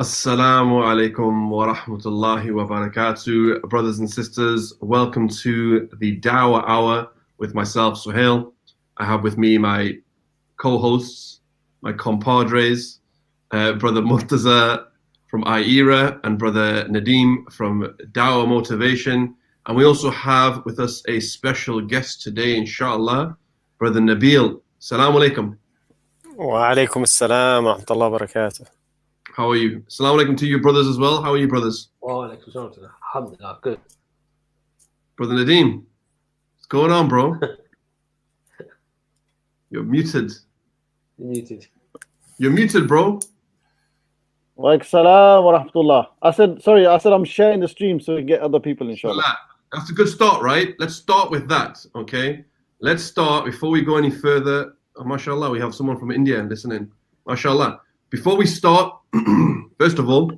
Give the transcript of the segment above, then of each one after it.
Assalamu alaikum wa rahmatullahi wa barakatuh. Brothers and sisters, welcome to the Dawah Hour with myself, Sohail. I have with me my co-hosts, my compadres, Brother Murtaza from IERA and Brother Nadeem from Dawah Motivation. And we also have with us a special guest today, inshallah, Brother Nabeel. Assalamu alaikum. Wa alaikum assalam wa rahmatullahi wa barakatuh. How are you? Assalamu alaikum to you brothers as well. How are you brothers? Wa alaikum assalam. Alhamdulillah, good. Brother Nadeem, what's going on, bro? You're muted. Muted. You're muted, bro. Walaikum salam wa rahmatullah. I said I'm sharing the stream so we get other people, inshallah. That's a good start, right? Let's start with that, okay? Let's start, before we go any further, mashallah, we have someone from India listening. Mashallah. Before we start, first of all,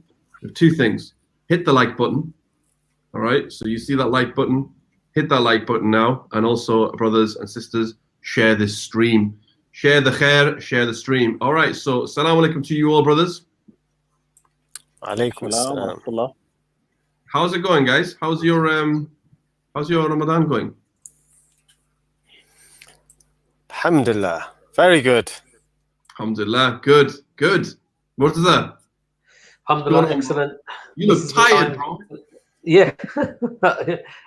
two things. Hit the like button, all right? So you see that like button? Hit that like button now. And also, brothers and sisters, share this stream. Share the khair, share the stream. All right, so assalamu alaikum to you all, brothers. Alaikum assalam. How's it going, guys? How's your Ramadan going? Alhamdulillah. Very good. Alhamdulillah. Good. What is that? Alhamdulillah, excellent. You look tired, bro. Yeah.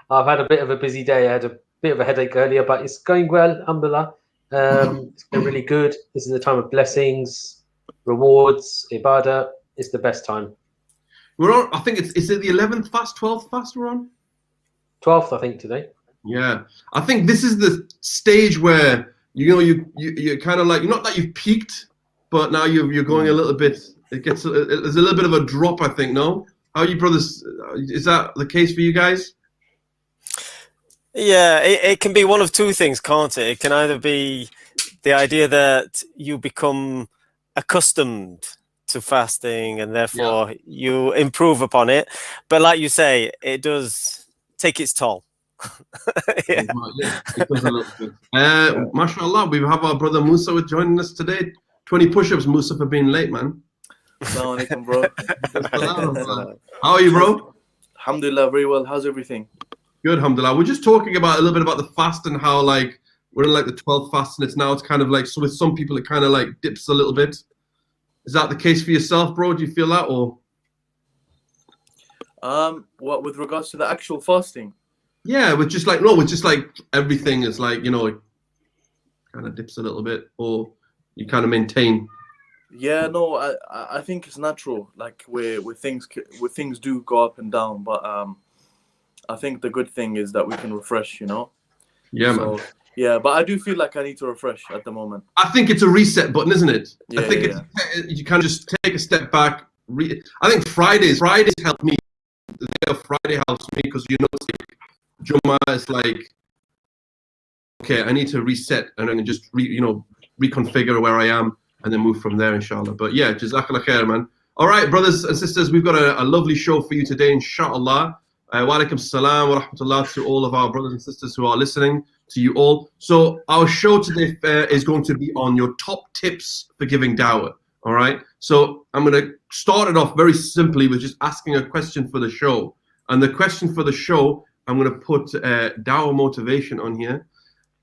I've had a bit of a busy day. I had a bit of a headache earlier, but it's going well, alhamdulillah. It's been really good. This is a time of blessings, rewards, ibadah. It's the best time. We're on, I think it's the 11th fast, 12th fast we're on? 12th, I think, today. Yeah. I think this is the stage where, you're kind of like, not that you've peaked, but now you're going a little bit, there's a little bit of a drop, I think, no? How are you brothers? Is that the case for you guys? Yeah, it can be one of two things, can't it? It can either be the idea that you become accustomed to fasting and therefore you improve upon it. But like you say, it does take its toll. Yeah, it does a little bit. Mashallah, we have our brother Musa joining us today. 20 push-ups, Musa, for being late, man. Assalamu alaikum, bro. How are you, bro? Alhamdulillah, very well. How's everything? Good, alhamdulillah. We're just talking about a little bit about the fast and how like we're in like the 12th fast and it's kind of like, so with some people it kind of like dips a little bit. Is that the case for yourself, bro? Do you feel that, or? What with regards to the actual fasting? Yeah, with just like everything is like, it kind of dips a little bit, or you kind of maintain. Yeah, no, I think it's natural. Like where things do go up and down, but I think the good thing is that we can refresh, Yeah, so, man. Yeah, but I do feel like I need to refresh at the moment. I think it's a reset button, isn't it? Yeah, I think you kind of just take a step back. I think Fridays help me. The day of Friday helps me because it's like Jummah is like, okay, I need to reset and then just reconfigure where I am and then move from there, inshallah. But yeah, jazakallah khair, man. All right, brothers and sisters, we've got a lovely show for you today, inshallah. Wa alaikum salam wa rahmatullah to all of our brothers and sisters who are listening, to you all. So our show today is going to be on your top tips for giving dawah. All right. So I'm going to start it off very simply with just asking a question for the show. And the question for the show, I'm going to put Dawah Motivation on here.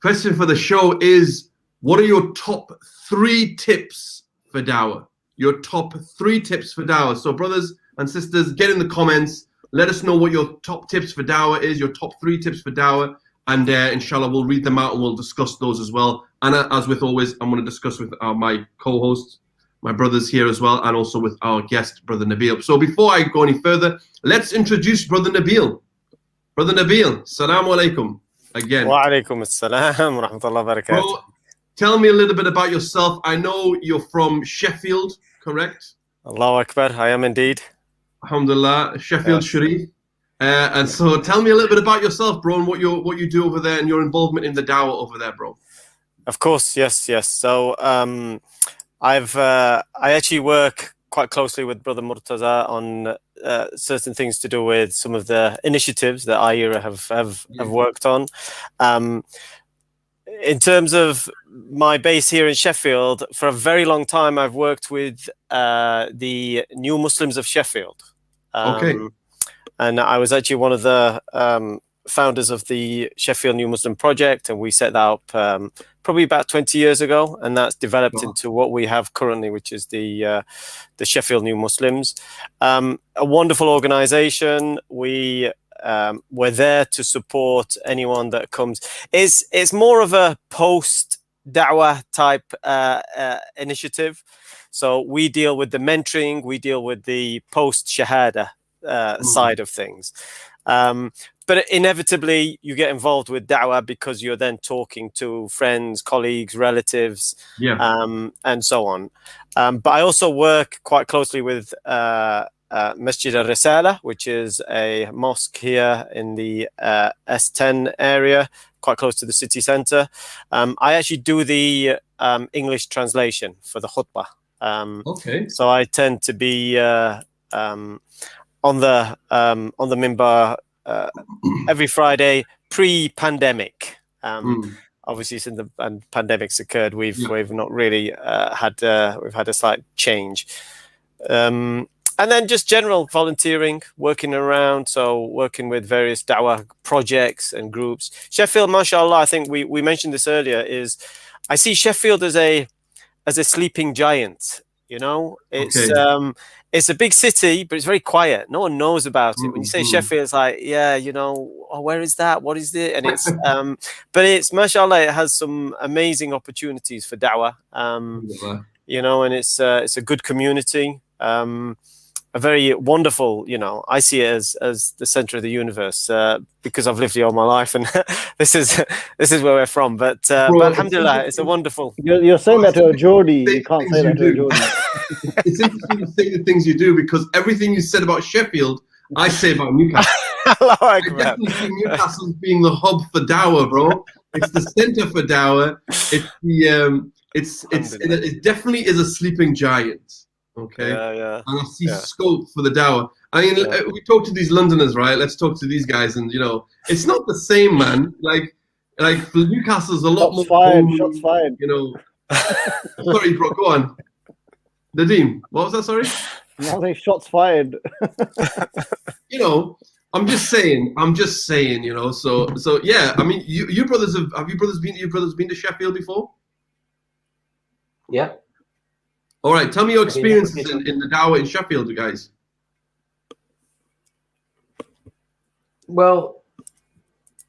Question for the show is, what are your top 3 tips for dawah? Your top 3 tips for dawah. So brothers and sisters, get in the comments. Let us know what your top tips for dawah is, your top 3 tips for dawah. And inshallah, we'll read them out and we'll discuss those as well. And as with always, I'm going to discuss with my co-hosts, my brothers here as well, and also with our guest, Brother Nabeel. So before I go any further, let's introduce Brother Nabeel. Brother Nabeel, Assalamu alaikum again. Wa alaikum assalam wa rahmatullahi wa barakatuh. Bro, tell me a little bit about yourself. I know you're from Sheffield, correct? Allahu Akbar, I am indeed. Alhamdulillah, Sheffield Sharif. And so tell me a little bit about yourself, bro, and what you do over there and your involvement in the dawah over there, bro. Of course, yes. So I actually work quite closely with Brother Murtaza on certain things to do with some of the initiatives that IERA have worked on. in terms of my base here in Sheffield, for a very long time, I've worked with the New Muslims of Sheffield. Okay. And I was actually one of the founders of the Sheffield New Muslim Project, and we set that up probably about 20 years ago, and that's developed into what we have currently, which is the Sheffield New Muslims. A wonderful organization. We're there to support anyone that comes. It's more of a post-da'wah type initiative. So we deal with the mentoring, we deal with the post-shahada side of things. But inevitably, you get involved with da'wah because you're then talking to friends, colleagues, relatives, and so on. But I also work quite closely with Masjid al-Risala, which is a mosque here in the S10 area, quite close to the city centre. I actually do the English translation for the khutbah. So I tend to be on the minbar every Friday pre-pandemic. Obviously, since the pandemic's occurred, we've not really we've had a slight change. And then just general volunteering, working around, so working with various da'wah projects and groups. Sheffield, mashallah, I think we mentioned this earlier, is I see Sheffield as a sleeping giant. You know, it's a big city, but it's very quiet. No one knows about it. When you say Sheffield, it's like, you know, oh, where is that? What is it? And it's, but it's, mashallah, it has some amazing opportunities for da'wah. You know, and it's a good community. A very wonderful, you know, I see it as the center of the universe because I've lived here all my life, and this is where we're from. But alhamdulillah, it's a wonderful. You're saying that to a Geordie. You can't say that to a Geordie. It's interesting to say the things you do, because everything you said about Sheffield, I say about Newcastle. I definitely see Newcastle as being the hub for da'wah, bro. It's the center for da'wah. It's it definitely is a sleeping giant. Okay. And I see scope for the da'wah. I mean, we talk to these Londoners, right? Let's talk to these guys, and you know, it's not the same, man. Like Newcastle's a lot more. Shots fired. You know. Sorry, bro. Go on. Nadeem, what was that? Sorry. Nothing. Shots fired. You know, I'm just saying. You know. So yeah. I mean, you brothers have you brothers been to Sheffield before? Yeah. All right, tell me your experiences in the da'wah in Sheffield, you guys. Well,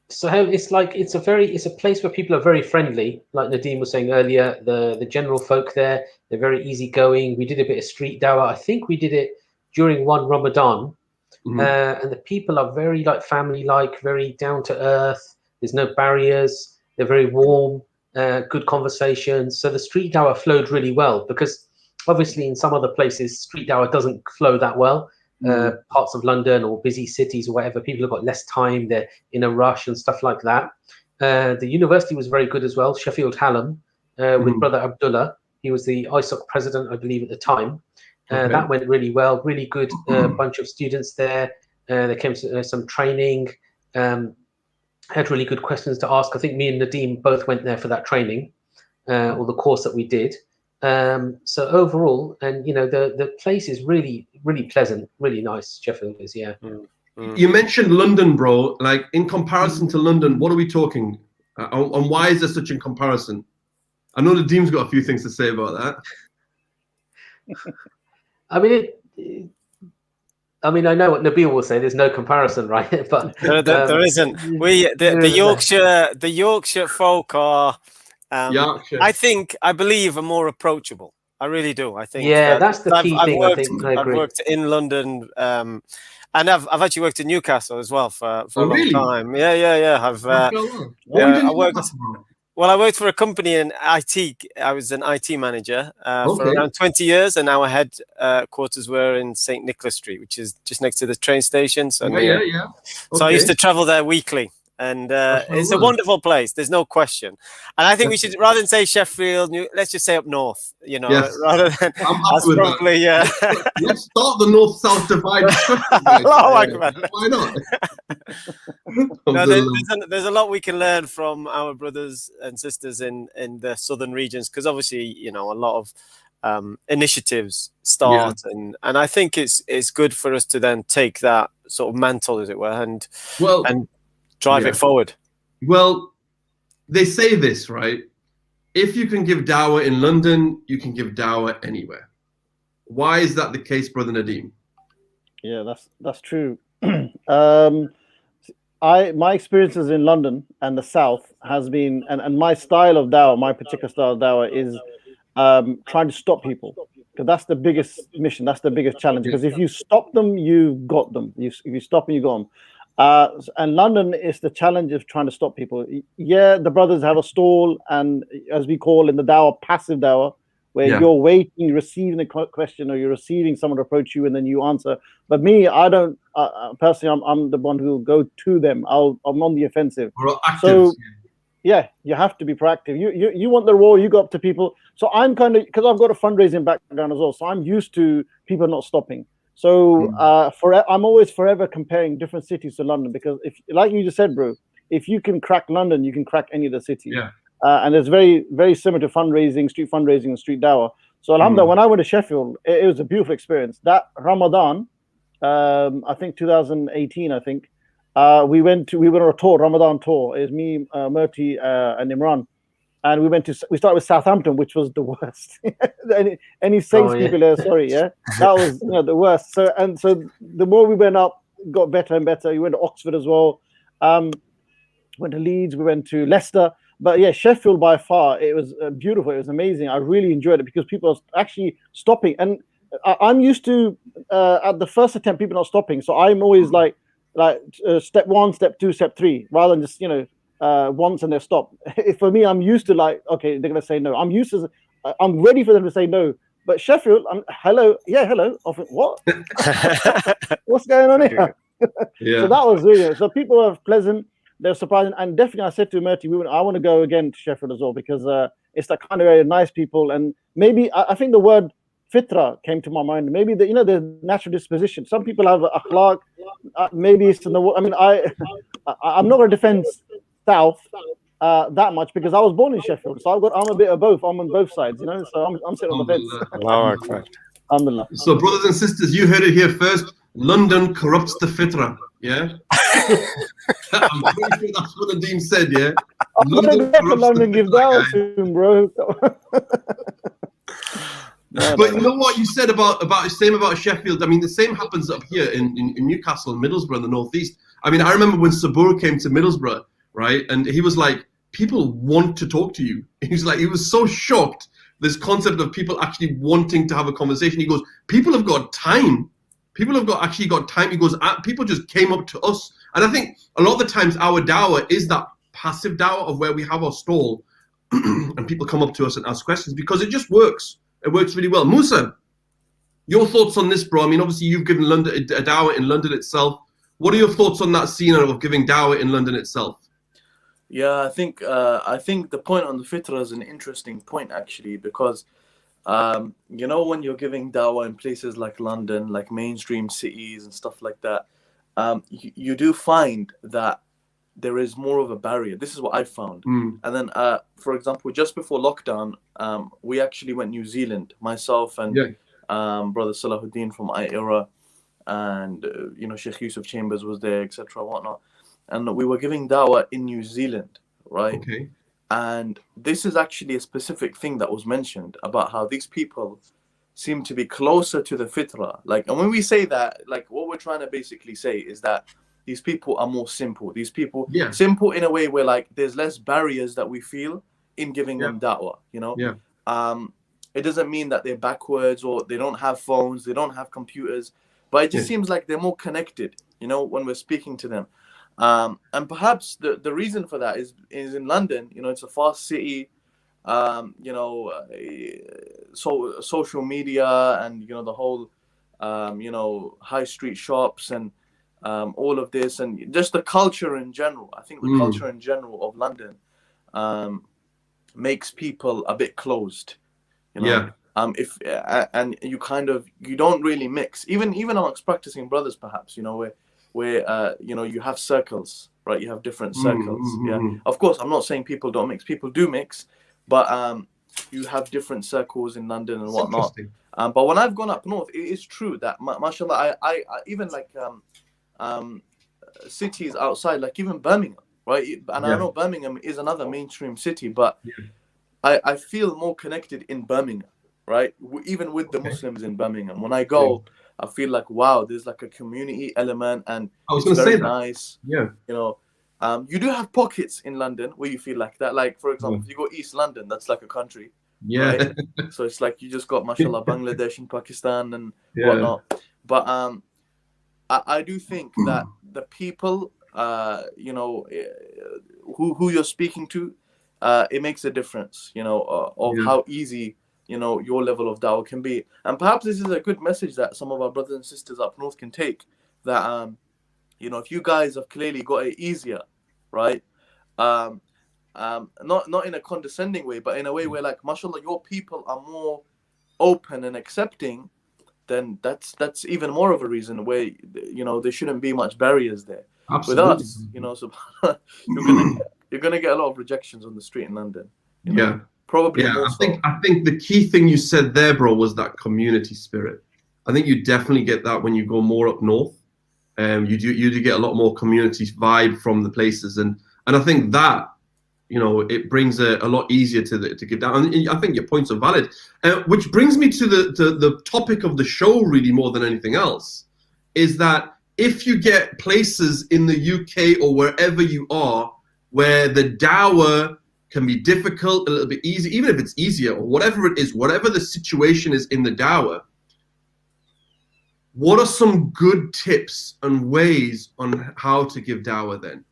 Sohail, it's a place where people are very friendly. Like Nadeem was saying earlier, the general folk there, they're very easygoing. We did a bit of street da'wah. I think we did it during one Ramadan, and the people are very family-like, very down to earth. There's no barriers. They're very warm, good conversations. So the street da'wah flowed really well, because obviously in some other places street da'wah doesn't flow that well. Parts of London or busy cities or whatever, people have got less time, they're in a rush and stuff like that. The university was very good as well, Sheffield Hallam, with Brother Abdullah. He was the ISOC president, I believe, at the time. That went really well, really good bunch of students there. There came some training, had really good questions to ask. I think me and Nadeem both went there for that training, or the course that we did. So overall, and you know, the place is really, really pleasant, really nice. Sheffield is, You mentioned London, bro. Like, in comparison to London, what are we talking? And why is there such a comparison? I know Nadeem's got a few things to say about that. I mean, I know what Nabeel will say. There's no comparison, right? But there isn't. The Yorkshire folk are. I believe are more approachable. I really do. I think. Yeah, that's the key thing. I think I agree. I've worked in London, and I've actually worked in Newcastle as well for a long time. Yeah. I worked for a company in IT. I was an IT manager for around 20 years, and our headquarters were in St. Nicholas Street, which is just next to the train station. So So I used to travel there weekly. And it's a wonderful place. There's no question. And I think we should, rather than say Sheffield, let's just say up north. You know, Yes. rather than I'm happy with probably, that. Let's start the north-south divide discussion, guys. Why not? No, there's a lot we can learn from our brothers and sisters in the southern regions, because obviously, you know, a lot of initiatives start, and I think it's good for us to then take that sort of mantle, as it were, and drive it forward. Well, they say this, right? If you can give dawah in London, you can give dawah anywhere. Why is that the case, Brother Nadeem? Yeah, that's true. My experiences in London and the South has been, and my style of dawah, my particular style of dawah is trying to stop people, because that's the biggest mission, that's the biggest challenge. Because if you stop them, you've got them. If you stop them, you got them. And London is the challenge of trying to stop people. Yeah, the brothers have a stall, and as we call in the dawah, passive dawah, where you're waiting, receiving a question, or you're receiving someone to approach you and then you answer. But me, I don't, personally, I'm the one who will go to them. I'm on the offensive. So yeah, you have to be proactive. You want the role, you go up to people. So I'm kind of, because I've got a fundraising background as well, so I'm used to people not stopping. So I'm always forever comparing different cities to London, because if, like you just said, bro, if you can crack London, you can crack any of the cities. Yeah. And it's very, very similar to fundraising, and street dawah. So alhamdulillah, when I went to Sheffield, it was a beautiful experience. That Ramadan, I think 2018, we went on a tour, Ramadan tour. It was me, Murti, and Imran. And we started with Southampton, which was the worst. any Saints people there, sorry, that was the worst. So the more we went up, it got better and better. We went to Oxford as well. Went to Leeds. We went to Leicester. But yeah, Sheffield by far, it was beautiful. It was amazing. I really enjoyed it because people are actually stopping. And I'm used to at the first attempt, people not stopping. So I'm always like step one, step two, step three, rather than just once and they stop. For me, I'm used to okay, they're gonna say no. I'm ready for them to say no. But Sheffield, hello. I think, what? What's going on here? So that was really, so people are pleasant. They're surprising, and definitely I said to Murti, I want to go again to Sheffield as well, because it's that kind of area, nice people, and maybe I think the word fitra came to my mind. Maybe the natural disposition. Some people have akhlaq. Maybe it's in the. I mean, I'm not going to defend South that much, because I was born in Sheffield, so I'm a bit of both. I'm on both sides, So I'm sitting on the fence. Alhamdulillah. So, brothers and sisters, you heard it here first. London corrupts the fitra. Yeah. I'm pretty sure that's what Nadeem said. Yeah. London give dawah to him, bro. But you know what you said about same about Sheffield. I mean, the same happens up here in Newcastle and Middlesbrough in the northeast. I mean, I remember when Sabur came to Middlesbrough, right? And he was like, people want to talk to you. He was so shocked, this concept of people actually wanting to have a conversation. He goes, people have got time. People have actually got time. He goes, people just came up to us. And I think a lot of the times our dawah is that passive dawah of where we have our stall and people come up to us and ask questions, because it just works. It works really well. Musa, your thoughts on this, bro? I mean, obviously you've given London a dawah in London itself. What are your thoughts on that scene of giving dawah in London itself? Yeah, I think the point on the fitra is an interesting point, actually, because when you're giving dawah in places like London, like mainstream cities and stuff like that, you do find that there is more of a barrier. This is what I found. And then, for example, just before lockdown, we actually went New Zealand, myself and Brother Salahuddin from IERA, and Sheikh Yusuf Chambers was there, etc., whatnot. And we were giving dawah in New Zealand, right? Okay. And this is actually a specific thing that was mentioned about how these people seem to be closer to the fitra. And when we say that, what we're trying to basically say is that these people are more simple. These people, simple in a way where there's less barriers that we feel in giving them da'wah, It doesn't mean that they're backwards or they don't have phones, they don't have computers, but it just seems like they're more connected, when we're speaking to them. And perhaps the reason for that is in London, it's a fast city, so social media and, the whole, high street shops and all of this, and just the culture in general. I think the culture in general of London makes people a bit closed, you know. Yeah. If and you kind of, you don't really mix, even amongst practicing brothers, perhaps, you know, where you know, you have circles, right? You have different circles. Yeah, of course, I'm not saying people don't mix, people do mix, but you have different circles in London and whatnot. But when I've gone up north, it is true that mashallah, I even like cities outside, like even Birmingham, right? And I know Birmingham is another mainstream city, but I feel more connected in Birmingham, right? Even with the Muslims in Birmingham. When I go, I feel like, wow, there's like a community element, and I was it's very say that. nice. Yeah. You know, you do have pockets in London where you feel like that. Like, for example, if you go East London, that's like a country. Yeah. Right? So it's like you just got, mashallah, Bangladesh and Pakistan and whatnot. But I do think that the people, you know, who you're speaking to, it makes a difference, you know, of how easy, you know, your level of dawah can be. And perhaps this is a good message that some of our brothers and sisters up north can take, that you know, if you guys have clearly got it easier, right? Not in a condescending way, but in a way where, like, mashallah, your people are more open and accepting, then that's even more of a reason where, you know, there shouldn't be much barriers there. Absolutely. With us, you know, you're gonna get a lot of rejections on the street in London. You know? Probably more so. I think the key thing you said there, bro, was that community spirit. I think you definitely get that when you go more up north. You do get a lot more community vibe from the places, and I think that, you know, it brings a lot easier to get down. And I think your points are valid, which brings me to the topic of the show, really, more than anything else, is that if you get places in the UK or wherever you are where the dawah can be difficult, a little bit easy, even if it's easier or whatever it is, whatever the situation is in the dawah, what are some good tips and ways on how to give dawah then?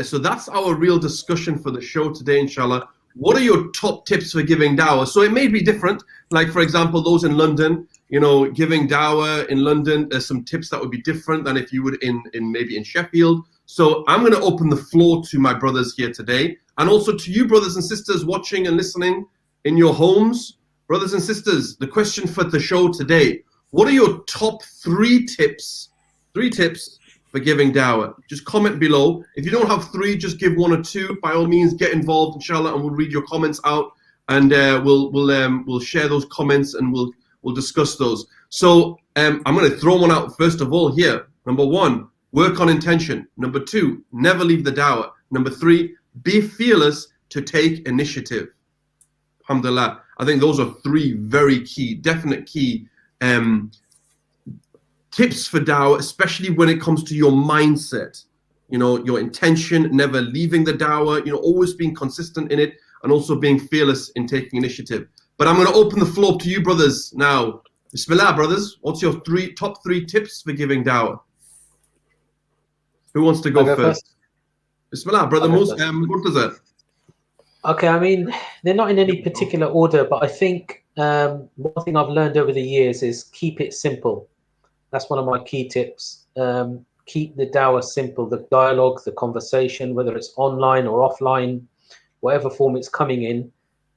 So that's our real discussion for the show today, inshallah. What are your top tips for giving dawah? So it may be different. Like, for example, those in London, you know, giving dawah in London, there's some tips that would be different than if you would in maybe in Sheffield. So I'm going to open the floor to my brothers here today, and also to you brothers and sisters watching and listening in your homes. Brothers and sisters, the question for the show today: what are your top three tips? For giving dawah. Just comment below. If you don't have three, just give one or two. By all means, get involved, inshallah, and we'll read your comments out, and we'll share those comments, and we'll discuss those. So I'm going to throw one out first of all here. Number one, work on intention. Number two, never leave the dawah. Number three, be fearless to take initiative. Alhamdulillah. I think those are three very key, definite key tips for dawah, especially when it comes to your mindset, you know, your intention, never leaving the dawah, you know, always being consistent in it, and also being fearless in taking initiative. But I'm going to open the floor to you brothers now. Bismillah, brothers. What's your top three tips for giving dawah? Who wants to go first? Bismillah, brother Murtaza. Okay, I mean, they're not in any particular order, but I think one thing I've learned over the years is keep it simple. That's one of my key tips. Keep the dawah simple, the dialogue, the conversation, whether it's online or offline, whatever form it's coming in.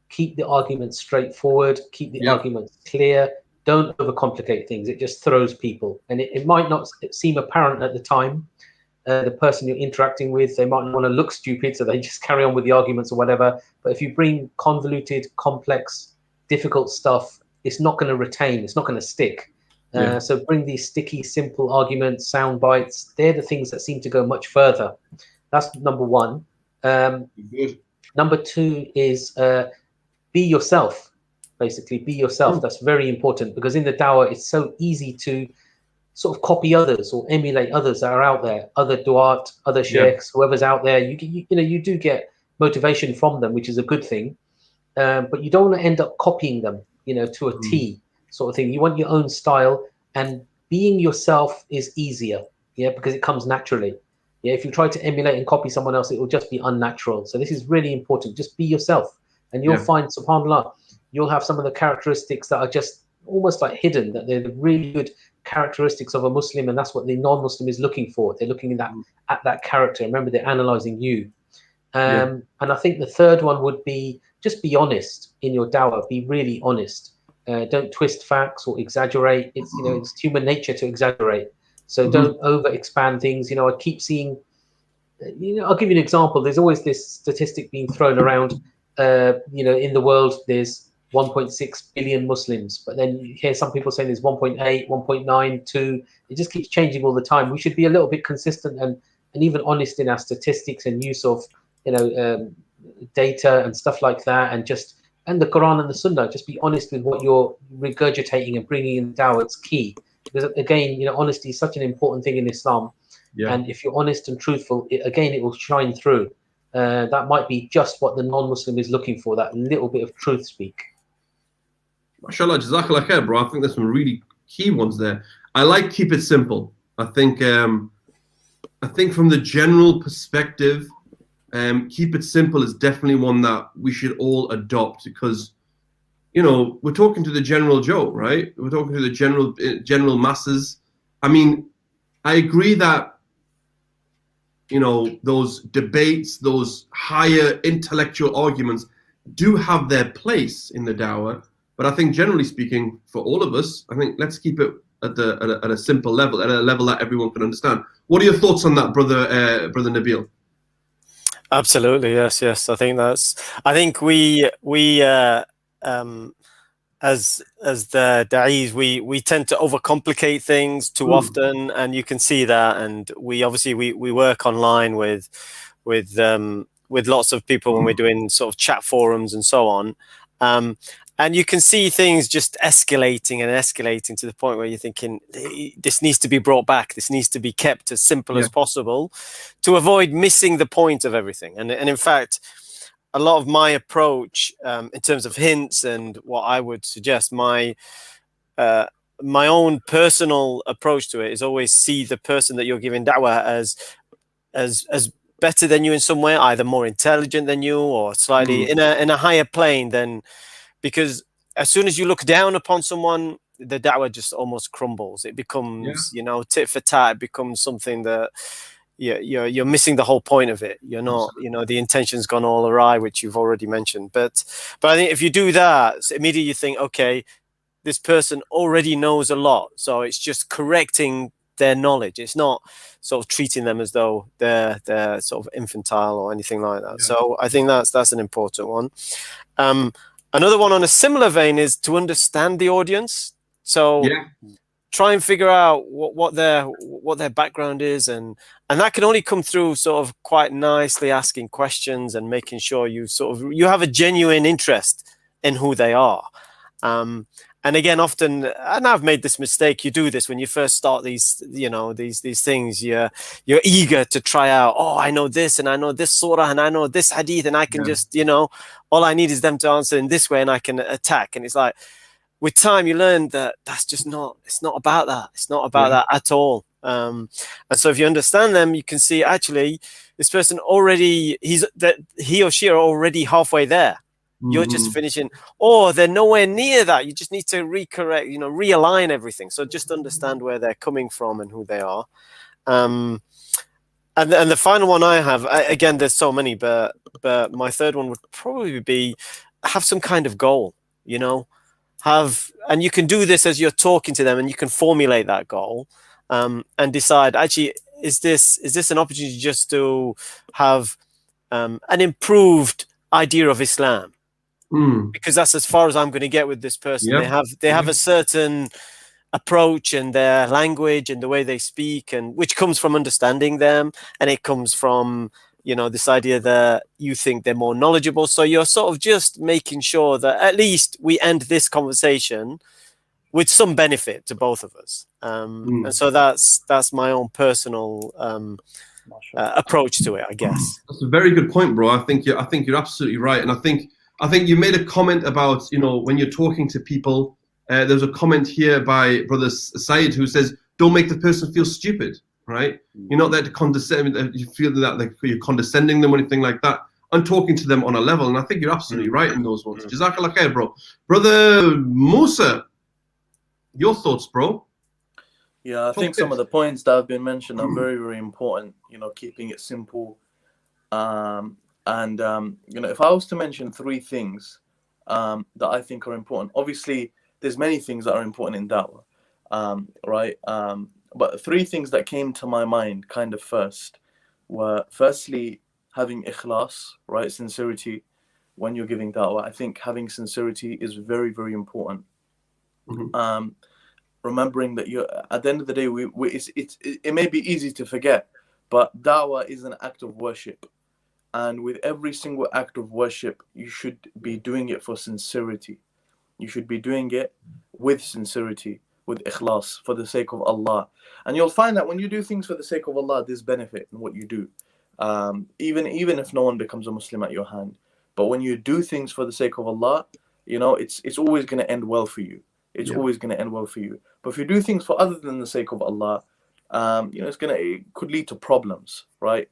Keep the argument straightforward, keep the arguments clear. Don't overcomplicate things. It just throws people. And it might not seem apparent at the time. The person you're interacting with, they might want to look stupid, so they just carry on with the arguments or whatever. But if you bring convoluted, complex, difficult stuff, it's not going to retain, it's not going to stick. So bring these sticky, simple arguments, sound bites. They're the things that seem to go much further. That's number one. Number two is be yourself. Basically, be yourself. That's very important, because in the dawah, it's so easy to sort of copy others or emulate others that are out there, other duat, other sheikhs, whoever's out there. You know, you do get motivation from them, which is a good thing. But you don't want to end up copying them, you know, to a T sort of thing. You want your own style, and being yourself is easier, because it comes naturally. If you try to emulate and copy someone else, it will just be unnatural. So this is really important. Just be yourself, and you'll find, subhanAllah, you'll have some of the characteristics that are just almost like hidden, that they're really good characteristics of a Muslim, and that's what the non-Muslim is looking for. They're looking at that character. Remember, they're analyzing you. And I think the third one would be just be honest in your dawah. Be really honest. Don't twist facts or exaggerate. It's it's human nature to exaggerate. So don't over expand things. I keep seeing. I'll give you an example. There's always this statistic being thrown around. In the world there's 1.6 billion Muslims, but then you hear some people saying there's 1.8, 1.9, 2. It just keeps changing all the time. We should be a little bit consistent and even honest in our statistics and use of data and stuff like that, and the Quran and the Sunnah. Just be honest with what you're regurgitating and bringing in dawah. It's key, because again, honesty is such an important thing in Islam. And if you're honest and truthful, it will shine through. That might be just what the non-Muslim is looking for, that little bit of truth speak. MashaAllah, Jazakallah khair, bro. I think there's some really key ones there. I like keep it simple. I think from the general perspective, keep it simple is definitely one that we should all adopt, because we're talking to the general Joe, right? We're talking to the general masses. I mean, I agree that those debates, those higher intellectual arguments do have their place in the dawah, but I think generally speaking, for all of us, I think let's keep it at a simple level, at a level that everyone can understand. What are your thoughts on that, brother Nabeel? Absolutely, yes. I think we as the da'is, we tend to overcomplicate things too often, and you can see that. And we obviously we work online with lots of people when we're doing sort of chat forums and so on. And you can see things just escalating and escalating to the point where you're thinking, this needs to be brought back. This needs to be kept as simple as possible to avoid missing the point of everything. And in fact, a lot of my approach in terms of hints and what I would suggest, my own personal approach to it is always see the person that you're giving da'wah as better than you in some way, either more intelligent than you or slightly in a higher plane than. Because as soon as you look down upon someone, the da'wah just almost crumbles. It becomes, tit for tat. It becomes something that you're missing the whole point of it. You're not, the intention's gone all awry, which you've already mentioned. But I think if you do that, immediately you think, okay, this person already knows a lot, so it's just correcting their knowledge. It's not sort of treating them as though they're sort of infantile or anything like that. So I think that's an important one. Another one on a similar vein is to understand the audience. So try and figure out what their background is, and that can only come through sort of quite nicely asking questions and making sure you have a genuine interest in who they are. And again, often, and I've made this mistake, you do this when you first start these things, you're eager to try out, I know this, and I know this surah, and I know this hadith, and I can just, all I need is them to answer in this way, and I can attack. And it's like, with time, you learn that it's not about that. It's not about that at all. And so if you understand them, you can see, actually, this person already, he or she are already halfway there. You're just finishing, or they're nowhere near that. You just need to realign everything. So just understand where they're coming from and who they are. And the final one I have, again, there's so many, but my third one would probably be have some kind of goal, and you can do this as you're talking to them, and you can formulate that goal and decide, actually, is this an opportunity just to have an improved idea of Islam? Because that's as far as I'm going to get with this person. They have a certain approach and their language and the way they speak, and which comes from understanding them, and it comes from this idea that you think they're more knowledgeable. So you're sort of just making sure that at least we end this conversation with some benefit to both of us. And so that's my own personal approach to it, I guess. That's a very good point, bro. I think you're absolutely right, and I think you made a comment about, when you're talking to people, there's a comment here by Brother Said who says, don't make the person feel stupid, right? You're not there to condescend, you feel that like you're condescending them or anything like that. I'm talking to them on a level, and I think you're absolutely right in those ones. Jazakallah khair, bro. Brother Musa, your thoughts, bro? Yeah, I think some of the points that have been mentioned are very, very important. You know, keeping it simple. You know, if I was to mention three things that I think are important, obviously there's many things that are important in da'wah, right? But three things that came to my mind kind of first were, firstly, having ikhlas, right? Sincerity when you're giving da'wah. I think having sincerity is very, very important. Remembering that you're, at the end of the day, it may be easy to forget, but da'wah is an act of worship. And with every single act of worship, you should be doing it for sincerity. You should be doing it with sincerity, with ikhlas, for the sake of Allah. And you'll find that when you do things for the sake of Allah, there's benefit in what you do. Even if no one becomes a Muslim at your hand. But when you do things for the sake of Allah, you know, it's always going to end well for you. It's always going to end well for you. But if you do things for other than the sake of Allah, you know, it could lead to problems, right?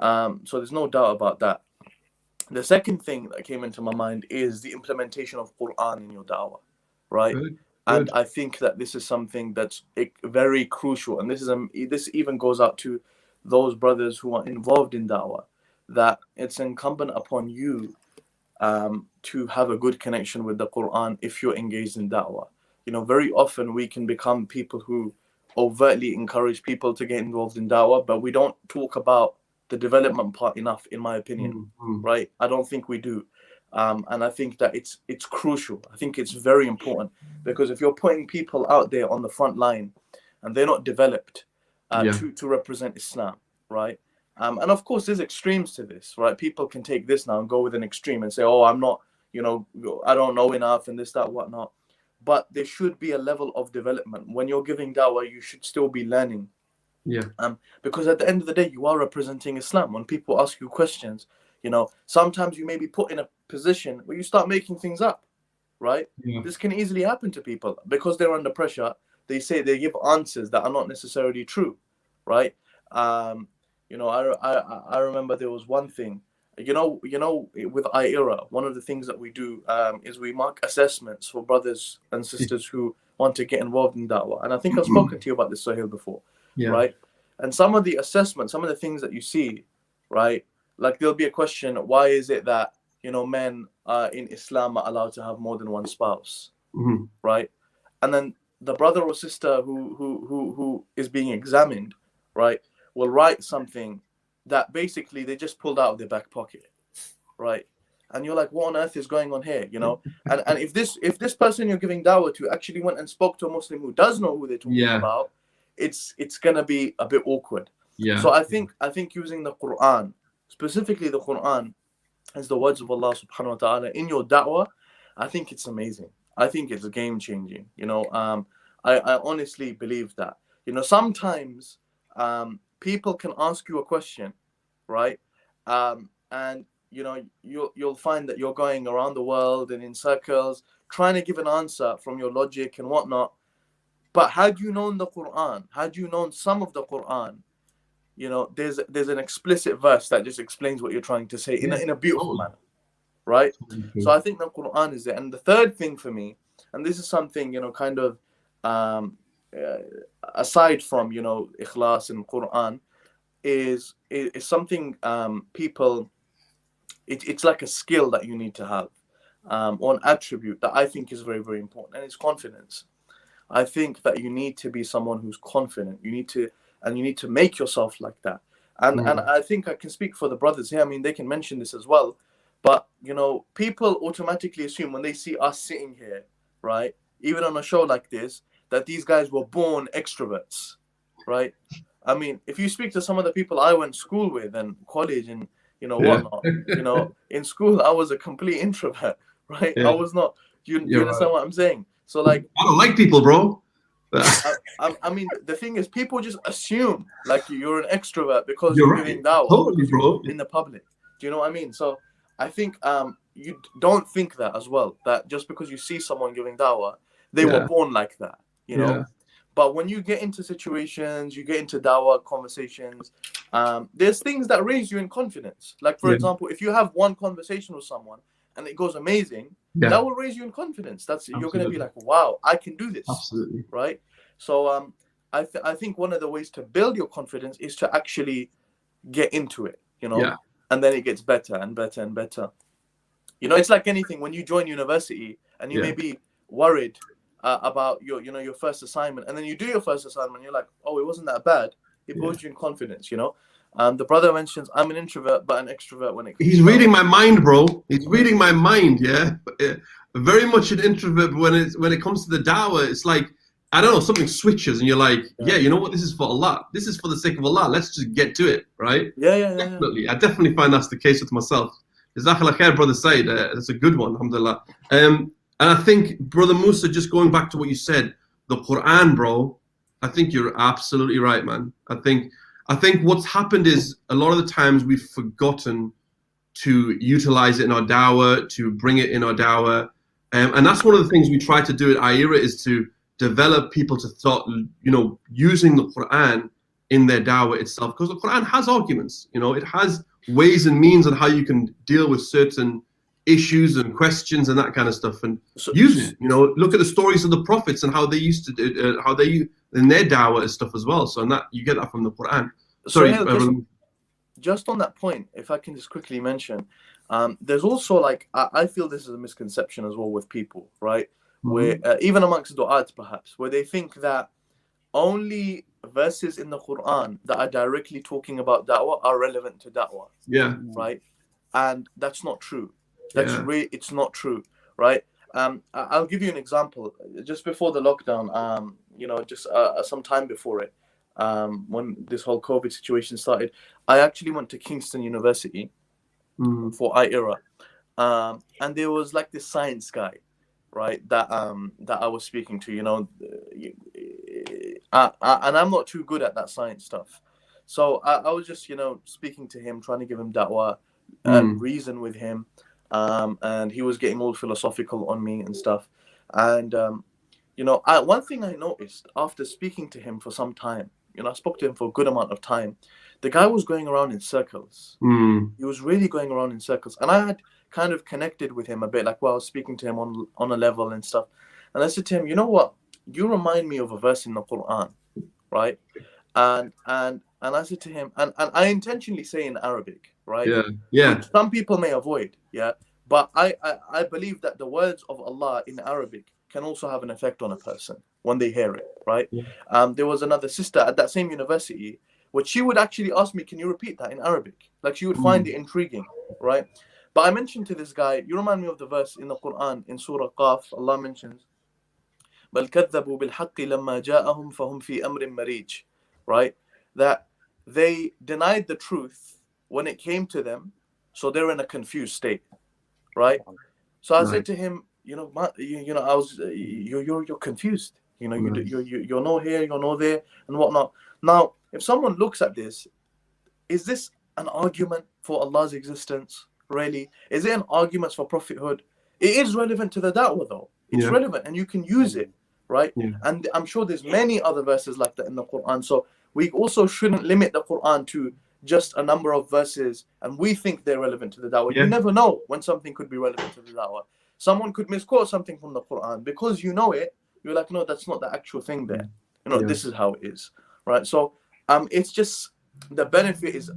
So there's no doubt about that. The second thing that came into my mind is the implementation of Quran in your da'wah, right? Good. And I think that this is something that's very crucial. And this even goes out to those brothers who are involved in da'wah, that it's incumbent upon you to have a good connection with the Quran if you're engaged in da'wah. You know, very often we can become people who overtly encourage people to get involved in da'wah, but we don't talk about the development part enough, in my opinion, right? I don't think we do. And I think that it's crucial. I think it's very important, because if you're putting people out there on the front line and they're not developed to represent Islam, right? And of course, there's extremes to this, right? People can take this now and go with an extreme and say, oh, I'm not, you know, I don't know enough and this, that, whatnot. But there should be a level of development. When you're giving da'wah, you should still be learning. Yeah. Because at the end of the day, you are representing Islam. When people ask you questions, you know, sometimes you may be put in a position where you start making things up, right? Yeah. This can easily happen to people because they're under pressure. They give answers that are not necessarily true, right? You know, I remember there was one thing, you know, with IERA, one of the things that we do is we mark assessments for brothers and sisters who want to get involved in da'wah. And I think I've spoken to you about this, Sohail, before. Yeah. Right. And some of the assessments, some of the things that you see, right? Like there'll be a question, why is it that, you know, men in Islam are allowed to have more than one spouse? Right. And then the brother or sister who is being examined, right, will write something that basically they just pulled out of their back pocket. Right. And you're like, what on earth is going on here? You know, and if this person you're giving da'wah to actually went and spoke to a Muslim who does know who they're talking about, it's gonna be a bit awkward. Yeah. So I think using the Quran, specifically the Quran, as the words of Allah subhanahu wa ta'ala in your da'wah, I think it's amazing. I think it's game changing. You know, I honestly believe that. You know, sometimes people can ask you a question, right? And you know, you'll find that you're going around the world and in circles trying to give an answer from your logic and whatnot. But had you known the Quran, had you known some of the Quran, you know, there's an explicit verse that just explains what you're trying to say in a beautiful manner, right? So I think the Quran is there. And the third thing for me, and this is something, you know, kind of aside from, you know, ikhlas and Quran, is something people, it's like a skill that you need to have, or an attribute that I think is very, very important, and it's confidence. I think that you need to be someone who's confident. You need to make yourself like that. And I think I can speak for the brothers here. I mean, they can mention this as well. But, you know, people automatically assume when they see us sitting here, right, even on a show like this, that these guys were born extroverts, right? I mean, if you speak to some of the people I went to school with and college and, you know, whatnot, you know, in school, I was a complete introvert, right? I was not. Do you understand what I'm saying? So, like, I don't like people, bro. I mean, the thing is, people just assume like you're an extrovert because you're giving da'wah, totally, bro, in the public. Do you know what I mean? So I think you don't think that as well, that just because you see someone giving da'wah, they were born like that, you know. But when you get into situations, you get into da'wah conversations, there's things that raise you in confidence. Like, for example, if you have one conversation with someone and it goes amazing, that will raise you in confidence. You're going to be like, wow, I can do this. Absolutely. Right? So I think one of the ways to build your confidence is to actually get into it, you know, Yeah. and then it gets better and better and better. You know, it's like anything. When you join university and you may be worried about your first assignment, and then you do your first assignment, you're like, oh, it wasn't that bad. It builds you in confidence, you know. The brother mentions, I'm an introvert but an extrovert when it comes. He's reading my mind, bro. He's reading my mind. Yeah, very much an introvert. But when it comes to the dawah, it's like, I don't know, something switches, and you're like, yeah, you know what? This is for Allah. This is for the sake of Allah. Let's just get to it, right? Yeah. Definitely. I definitely find that's the case with myself. Jazakallah khair, brother Said. That's a good one, alhamdulillah. And I think, brother Musa, just going back to what you said, the Quran, bro, I think you're absolutely right, man. I think what's happened is a lot of the times we've forgotten to utilize it in our dawah, to bring it in our dawah. And that's one of the things we try to do at Aira, is to develop people to start, using the Quran in their dawah itself. Because the Quran has arguments, it has ways and means on how you can deal with certain issues and questions and that kind of stuff, and use it. Look at the stories of the prophets and how they used to do, how they in their dawah and stuff as well. So, and that you get that from the Quran. Sorry, just on that point, if I can just quickly mention, there's also, like, I feel this is a misconception as well with people, right? Where even amongst du'at perhaps, where they think that only verses in the Quran that are directly talking about da'wah are relevant to da'wah. Yeah. Right? And that's not true. It's not true, right? I'll give you an example. Just before the lockdown, just some time before it, when this whole COVID situation started, I actually went to Kingston University for Aira, and there was like this science guy, right? That I was speaking to, and I'm not too good at that science stuff, so I was just speaking to him, trying to give him da'wah and reason with him. And he was getting all philosophical on me and stuff. And, one thing I noticed after speaking to him for some time, I spoke to him for a good amount of time. The guy was going around in circles. He was really going around in circles. And I had kind of connected with him a bit, like, while I was speaking to him on a level and stuff. And I said to him, you know what? You remind me of a verse in the Quran, right? And I said to him, and I intentionally say in Arabic, right? Yeah. Which some people may avoid, but I believe that the words of Allah in Arabic can also have an effect on a person when they hear it, right? There was another sister at that same university, which she would actually ask me, can you repeat that in Arabic? Like, she would find it intriguing, right? But I mentioned to this guy, you remind me of the verse in the Quran, in Surah Qaf, Allah mentions, بَلْ كَذَّبُوا بِالْحَقِّ لَمَّا جَاءَهُمْ فَهُمْ فِي أَمْرٍ مَرِيجٍ, right? That they denied the truth when it came to them, so they're in a confused state, right? So I said to him, you're confused, you're no here, you're no there, and whatnot. Now, if someone looks at this, is this an argument for Allah's existence? Really? Is it an argument for prophethood? It is relevant to the da'wah, though. It's relevant, and you can use it, right? And I'm sure there's many other verses like that in the Quran. So we also shouldn't limit the Quran to just a number of verses, and we think they're relevant to the da'wah. You never know when something could be relevant to the da'wah. Someone could misquote something from the Quran. Because you know it, you're like, no, that's not the actual thing there. This is how it is, right? So it's just, the benefit is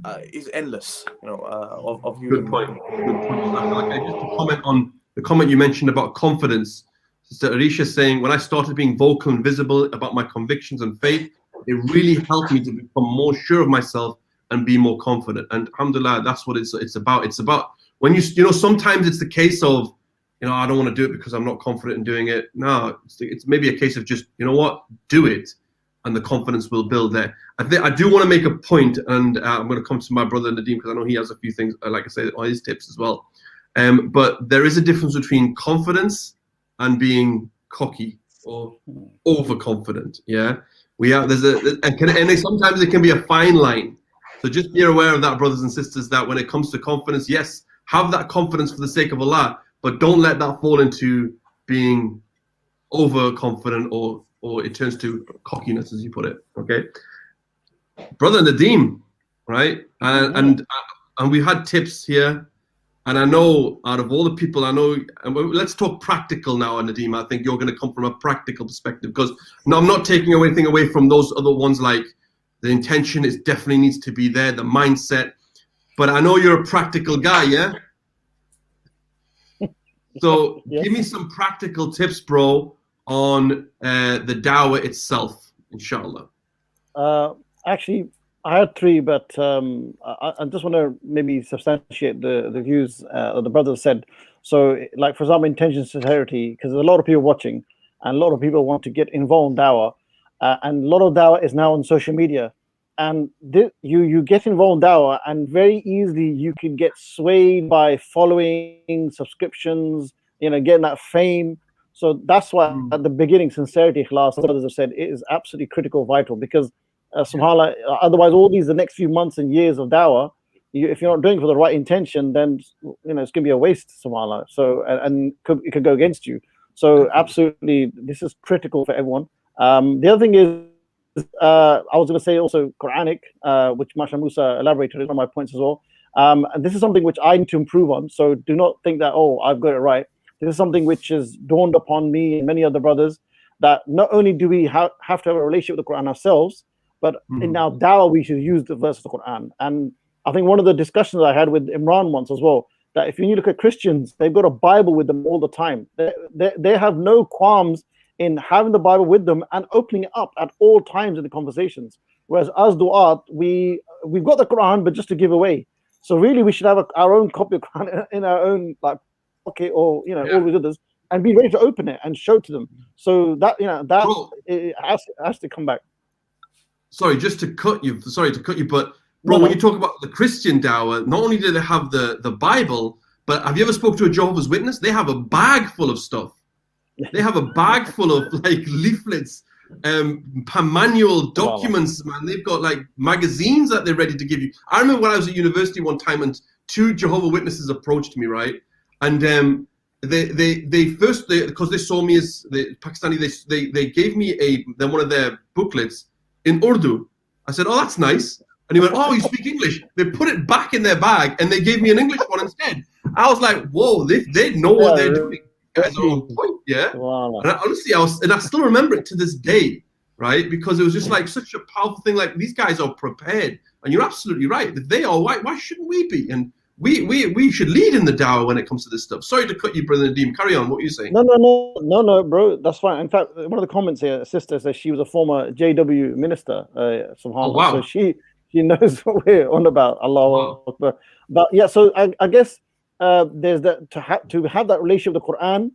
endless, of using. Good point. Just to comment on the comment you mentioned about confidence. Sister Arisha saying, when I started being vocal and visible about my convictions and faith, it really helped me to become more sure of myself and be more confident. And alhamdulillah, that's what it's about. It's about when sometimes it's the case of, I don't want to do it because I'm not confident in doing it. No, it's maybe a case of just, do it, and the confidence will build there. I do want to make a point, and I'm going to come to my brother Nadeem, because I know he has a few things, like I say, on his tips as well. But there is a difference between confidence and being cocky or overconfident. Yeah, sometimes it can be a fine line. So just be aware of that, brothers and sisters, that when it comes to confidence, yes, have that confidence for the sake of Allah, but don't let that fall into being overconfident or it turns to cockiness, as you put it. Okay, brother Nadeem, right? And we had tips here. And I know out of all the people I know, and let's talk practical now, Nadeem. I think you're going to come from a practical perspective, because I'm not taking anything away from those other ones. Like the intention is definitely needs to be there, the mindset. But I know you're a practical guy, yeah? So Yes. give me some practical tips, bro, on the dawah itself, inshallah. Actually, I had three, but I just want to maybe substantiate the views that the brothers said. So, like, for example, intention, sincerity, because there's a lot of people watching, and a lot of people want to get involved in dawah, and a lot of dawah is now on social media. And you get involved in dawah, and very easily you can get swayed by following, subscriptions, getting that fame. So that's why at the beginning, sincerity, ikhlas, brothers have said, it is absolutely critical, vital, because subhanAllah, otherwise all the next few months and years of dawah, if you're not doing it for the right intention, then it's going to be a waste, subhanAllah. So and it could go against you. So absolutely, this is critical for everyone. The other thing is, I was going to say also Quranic, which Masha Musa elaborated on my points as well. And this is something which I need to improve on. So do not think that, oh, I've got it right. This is something which has dawned upon me and many other brothers, that not only do we have to have a relationship with the Quran ourselves, but in our dawah we should use the verse of the Quran. And I think one of the discussions I had with Imran once as well, that if you look at Christians, they've got a Bible with them all the time. They have no qualms in having the Bible with them and opening it up at all times in the conversations. Whereas us du'at, we've got the Quran, but just to give away. So really, we should have our own copy of Quran in our own pocket, or all with others, and be ready to open it and show to them. So that it has to come back. Sorry, to cut you, but bro, when you talk about the Christian dawah, not only do they have the Bible, but have you ever spoke to a Jehovah's Witness? They have a bag full of stuff. They have a bag full of leaflets, manual documents, man. They've got magazines that they're ready to give you. I remember when I was at university one time, and two Jehovah's Witnesses approached me, right? And they first, because they saw me as the Pakistani, they gave me one of their booklets in Urdu. I said, oh, that's nice. And he went, oh, you speak English? They put it back in their bag and they gave me an English one instead. I was like, whoa, they know what they're doing. Guys are on point, yeah. Wow. And I still remember it to this day, right? Because it was just such a powerful thing. These guys are prepared, and you're absolutely right. If they are, why shouldn't we be? And we should lead in the dawah when it comes to this stuff. Sorry to cut you, brother Nadeem. Carry on. What were you saying? No, bro. That's fine. In fact, one of the comments here, a sister says she was a former JW minister. Subhanallah. Oh, wow. So she knows what we're on about. Allah Akbar. But yeah, so I guess there's that to have that relationship with the Quran.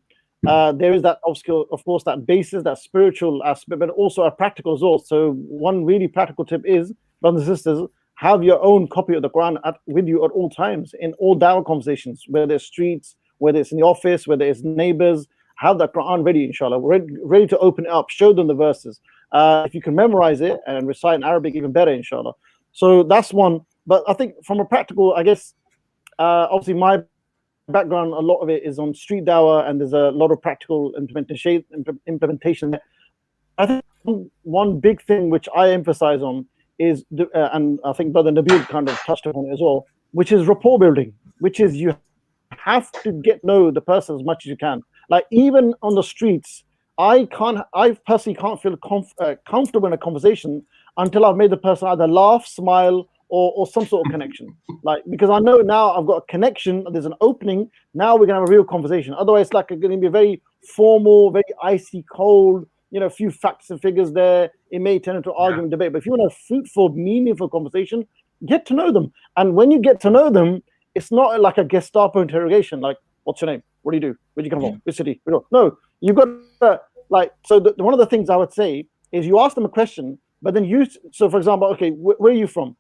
There is that of course that basis, that spiritual aspect, but also a practical as well. So one really practical tip is, brothers and sisters, have your own copy of the Quran with you at all times in all dawah conversations, whether it's streets, whether it's in the office, whether it's neighbors. Have that Quran ready, inshallah, ready to open it up, show them the verses. If you can memorize it and recite in Arabic, even better, inshallah. So that's one. But I think from a practical, I guess, obviously my background, a lot of it is on street dawah, and there's a lot of practical implementation. I think one big thing which I emphasize on is, and I think Brother Nabeel kind of touched upon it as well, which is rapport building, which is you have to get to know the person as much as you can. Like even on the streets, I personally can't feel comfortable in a conversation until I've made the person either laugh, smile, or some sort of connection. Because I know now I've got a connection, there's an opening, now we're gonna have a real conversation. Otherwise it's gonna be very formal, very icy cold, a few facts and figures there. It may turn into argument, debate. But if you want a fruitful, meaningful conversation, get to know them. And when you get to know them, it's not like a Gestapo interrogation, like, what's your name? What do you do? Where'd you come from? Which city? No, you've got one of the things I would say is you ask them a question, but then so for example, okay, where are you from?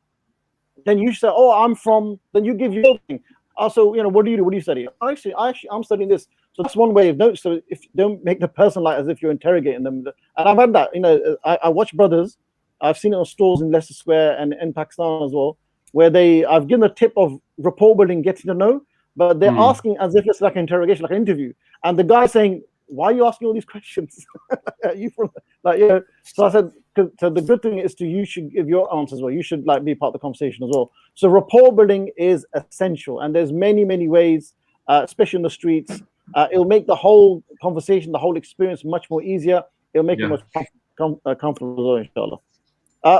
Then you say, oh, I'm from, then you give your thing. Also, what do you do? What do you study? Actually, I'm studying this. So that's one way of note. So if don't make the person as if you're interrogating them. And I've had that, I watch brothers. I've seen it on stores in Leicester Square and in Pakistan as well, where I've given a tip of rapport building, getting to know, but they're asking as if it's like an interrogation, like an interview. And the guy saying, why are you asking all these questions? You from like, you know? So I said, so the good thing is you should give your answers as well. You should like be part of the conversation as well. So rapport building is essential, and there's many ways, especially in the streets. It'll make the whole conversation, the whole experience much more easier. It'll make it much comfortable, inshallah.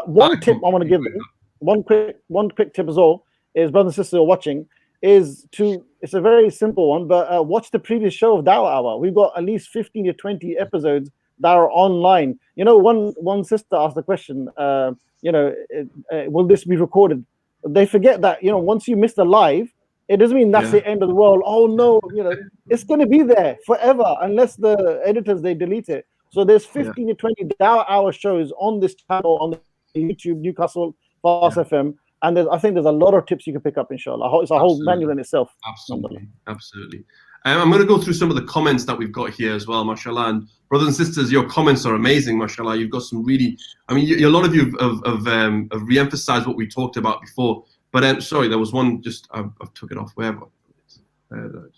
One tip I want to give them, one quick tip as well, is brothers and sisters who are watching, is it's a very simple one, but watch the previous show of Dawah Hour. We've got at least 15 to 20 episodes that are online. You know, one sister asked the question, will this be recorded? They forget that, you know, once you miss the live, it doesn't mean that's the end of the world. Oh no, you know, it's going to be there forever unless the editors, they delete it. So there's 15 to 20 Dawah Hour shows on this channel, on the YouTube, Newcastle Fast FM. And I think there's a lot of tips you can pick up, inshallah. It's a whole manual in itself. Absolutely. I'm going to go through some of the comments that we've got here as well, mashallah. And brothers and sisters, your comments are amazing, mashallah. You've got some really, I mean, a lot of you have re-emphasized what we talked about before. But sorry, there was one, just, I took it off. Where have I put it?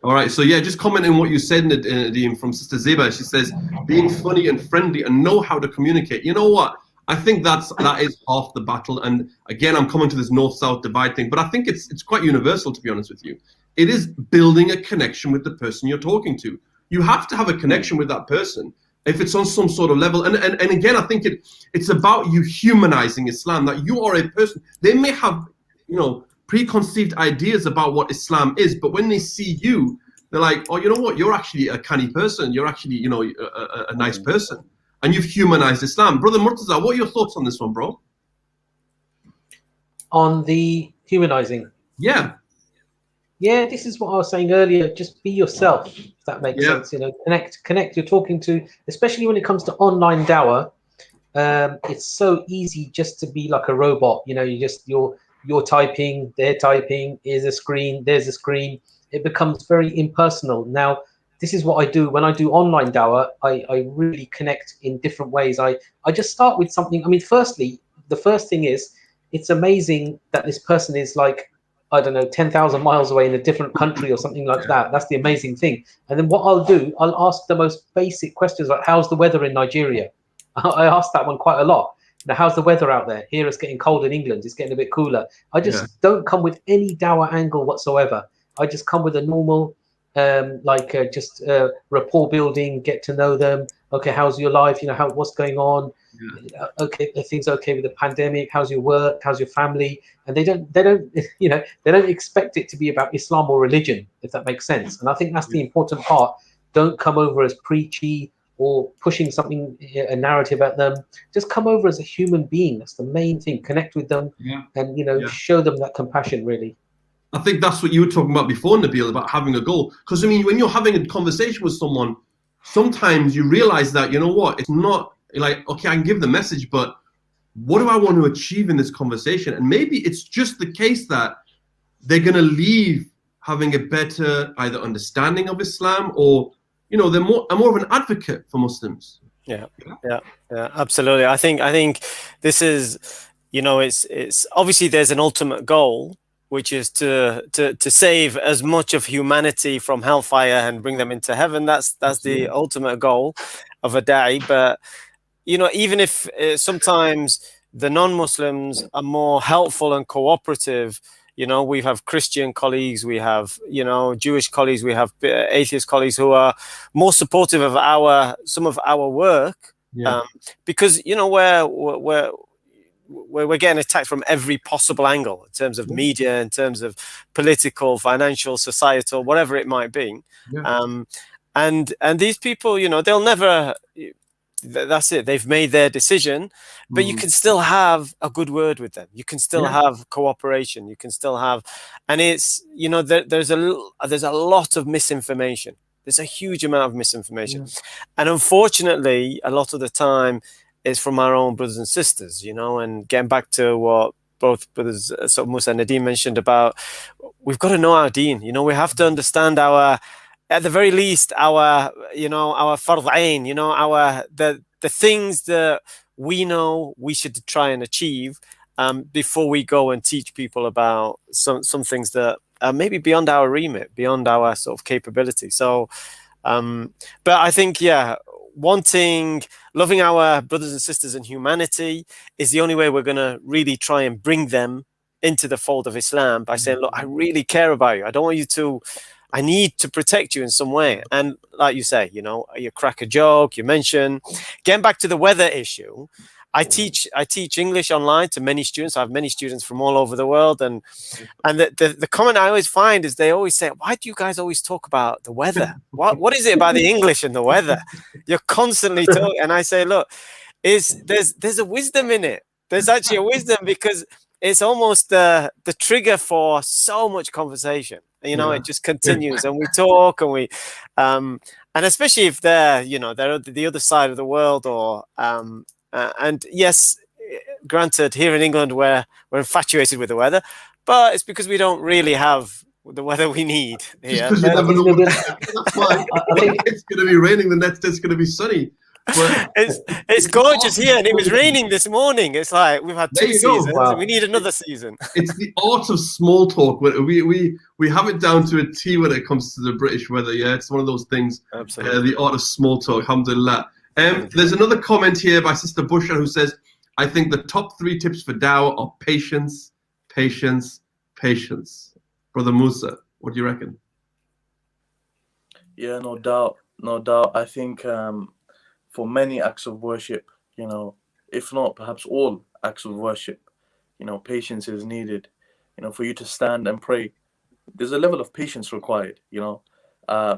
All right, so yeah, just commenting what you said, Nadeem, from Sister Zeba. She says, being funny and friendly and know how to communicate. You know what? I think that is half the battle. And again, I'm coming to this north-south divide thing, but I think it's quite universal, to be honest with you. It is building a connection with the person you're talking to. You have to have a connection with that person if it's on some sort of level. And again, I think it's about you humanizing Islam, that you are a person. They may have, you know, preconceived ideas about what Islam is, but when they see you, they're like, oh, you know what? You're actually a canny person. You're actually, you know, a nice person. And you've humanized Islam. Brother Murtaza, what are your thoughts on this one, bro? On the humanizing? Yeah, this is what I was saying earlier. Just be yourself, if that makes sense. You know, connect. You're talking to, especially when it comes to online dawah, it's so easy just to be like a robot. You know, you're typing, they're typing, here's a screen, there's a screen. It becomes very impersonal. Now, this is what I do when I do online dawah. I really connect in different ways. I just start with something. I mean, firstly, the first thing is, it's amazing that this person is like, I don't know, 10,000 miles away in a different country or something like that. That's the amazing thing. And then what I'll do, I'll ask the most basic questions, like, how's the weather in Nigeria? I ask that one quite a lot. Now, how's the weather out there? Here it's getting cold in England. It's getting a bit cooler. I just don't come with any dawah angle whatsoever. I just come with a normal, just rapport building, get to know them. Okay, how's your life? You know, what's going on? Okay, are things okay with the pandemic? How's your work? How's your family? And they don't, you know, they don't expect it to be about Islam or religion, if that makes sense. And I think that's the important part. Don't come over as preachy or pushing something, a narrative at them. Just come over as a human being. That's the main thing. Connect with them, and you know, show them that compassion. Really. I think that's what you were talking about before, Nabeel, about having a goal. Because I mean, when you're having a conversation with someone, sometimes you realize that, you know what, it's not like, okay, I can give the message, but what do I want to achieve in this conversation? And maybe it's just the case that they're going to leave having a better either understanding of Islam, or, you know, they're more of an advocate for Muslims. Yeah, absolutely. I think this is, you know, it's obviously there's an ultimate goal, which is to save as much of humanity from hellfire and bring them into heaven. That's the ultimate goal of a da'i. But you know, even if sometimes the non-Muslims are more helpful and cooperative, you know, we have Christian colleagues, we have, you know, Jewish colleagues, we have atheist colleagues who are more supportive of some of our work, because, you know, we're getting attacked from every possible angle in terms of media, in terms of political, financial, societal, whatever it might be. And these people, you know, they'll never, that's it, they've made their decision, but you can still have a good word with them. You can still have cooperation. You can still have, and it's, you know, there's a lot of misinformation. There's a huge amount of misinformation. And unfortunately, a lot of the time, is from our own brothers and sisters, you know. And getting back to what both brothers, Musa and Nadeem, mentioned about, we've got to know our deen. You know, we have to understand at the very least, our fard ain, you know, the things that we know we should try and achieve before we go and teach people about some things that maybe beyond our remit, beyond our sort of capability. So, but I think, yeah, loving our brothers and sisters in humanity is the only way we're going to really try and bring them into the fold of Islam, by saying, look, I really care about you. I don't want you to, I need to protect you in some way. And like you say, you know, you crack a joke, you mention, getting back to the weather issue. I teach English online to many students. I have many students from all over the world, and the comment I always find is they always say, "Why do you guys always talk about the weather? What is it about the English and the weather? You're constantly talking." And I say, "Look, there's a wisdom in it. There's actually a wisdom, because it's almost the trigger for so much conversation. You know, it just continues, and we talk, and we and especially if they're the other side of the world, or and yes, granted, here in England we're infatuated with the weather, but it's because we don't really have the weather we need here. Just because you never know. That's why. I think it's going to be raining, the next day it's going to be sunny. But it's gorgeous here, and it was raining this morning. It's like we've had 2 seasons. Wow. And we need another season. It's the art of small talk. We have it down to a T when it comes to the British weather. Yeah, it's one of those things. Absolutely. The art of small talk. Alhamdulillah. There's another comment here by Sister Busha who says, "I think the top 3 tips for dawah are patience, patience, patience." Brother Musa, what do you reckon? Yeah, no doubt, no doubt. I think for many acts of worship, you know, if not perhaps all acts of worship, you know, patience is needed. You know, for you to stand and pray, there's a level of patience required. You know,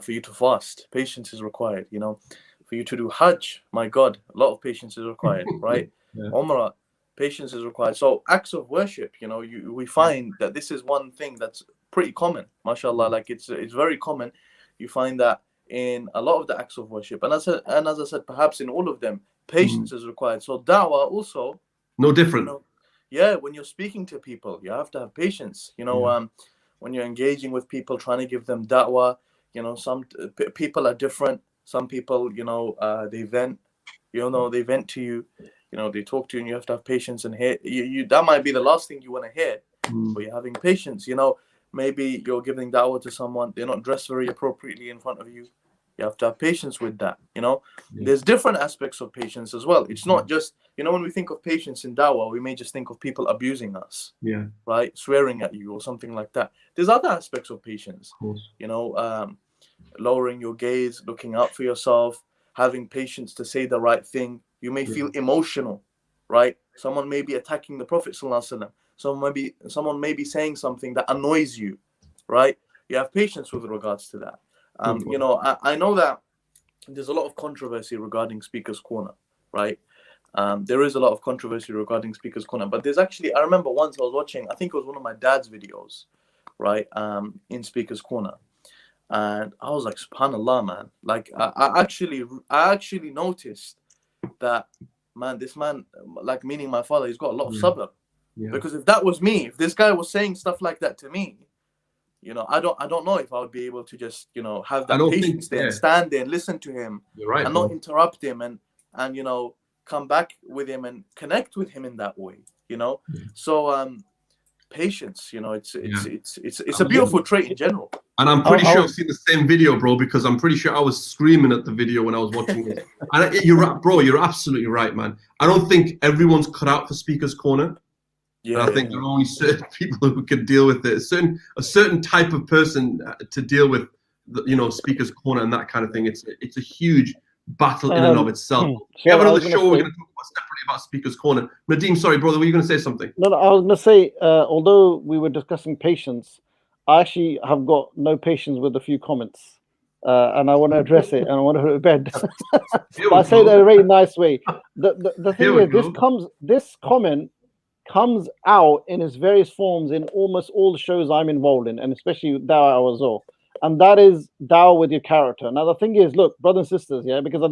for you to fast, patience is required. You know, for you to do Hajj, my God, a lot of patience is required, right? Umrah, patience is required. So acts of worship, you know, we find that this is one thing that's pretty common, mashallah. Like it's very common. You find that in a lot of the acts of worship, and as I said, perhaps in all of them, patience is required. So dawah also, no different. You know, yeah, when you're speaking to people, you have to have patience. You know, when you're engaging with people, trying to give them da'wah, you know, some people are different. Some people, you know, they vent, they vent to you, you know, they talk to you, and you have to have patience and hear. You that might be the last thing you want to hear, but you're having patience. You know, maybe you're giving da'wah to someone, they're not dressed very appropriately in front of you. You have to have patience with that. You know, there's different aspects of patience as well. It's not just, you know, when we think of patience in dawah, we may just think of people abusing us, right, swearing at you or something like that. There's other aspects of patience. You know, lowering your gaze, looking out for yourself, having patience to say the right thing. You may feel emotional, right? Someone may be attacking the Prophet ﷺ. Someone may be saying something that annoys you, right? You have patience with regards to that. You know, I know that there's a lot of controversy regarding Speaker's Corner, right? There is a lot of controversy regarding Speaker's Corner, but there's actually, I remember once I was watching, I think it was one of my dad's videos, right? In Speaker's Corner. And I was like, subhanallah, man. Like, I actually noticed that, man, this man, like, meaning my father, he's got a lot of sabr. Because if that was me, if this guy was saying stuff like that to me, you know, I don't know if I would be able to just, you know, have that patience there and stand there and listen to him, and not interrupt him, and you know, come back with him and connect with him in that way, you know. So patience, you know, it's a beautiful trait in general. And I'm pretty sure I've seen the same video, bro, because I'm pretty sure I was screaming at the video when I was watching it. And you're right, bro, you're absolutely right, man. I don't think everyone's cut out for Speaker's Corner. Yeah, and I think there are only certain people who can deal with it. A certain type of person to deal with, Speaker's Corner and that kind of thing. It's a huge battle in and of itself. We have another show we're going to talk about separately about Speaker's Corner. Nadeem, sorry, brother, were you going to say something? No, I was going to say, although we were discussing patience, I actually have got no patience with a few comments. And I want to address it, and I want to go to bed. But I say that in a very nice way. The thing is, this comment comes out in its various forms in almost all the shows I'm involved in, and especially Dawah Hour as well. And that is dawah with your character. Now, the thing is, look, brothers and sisters, because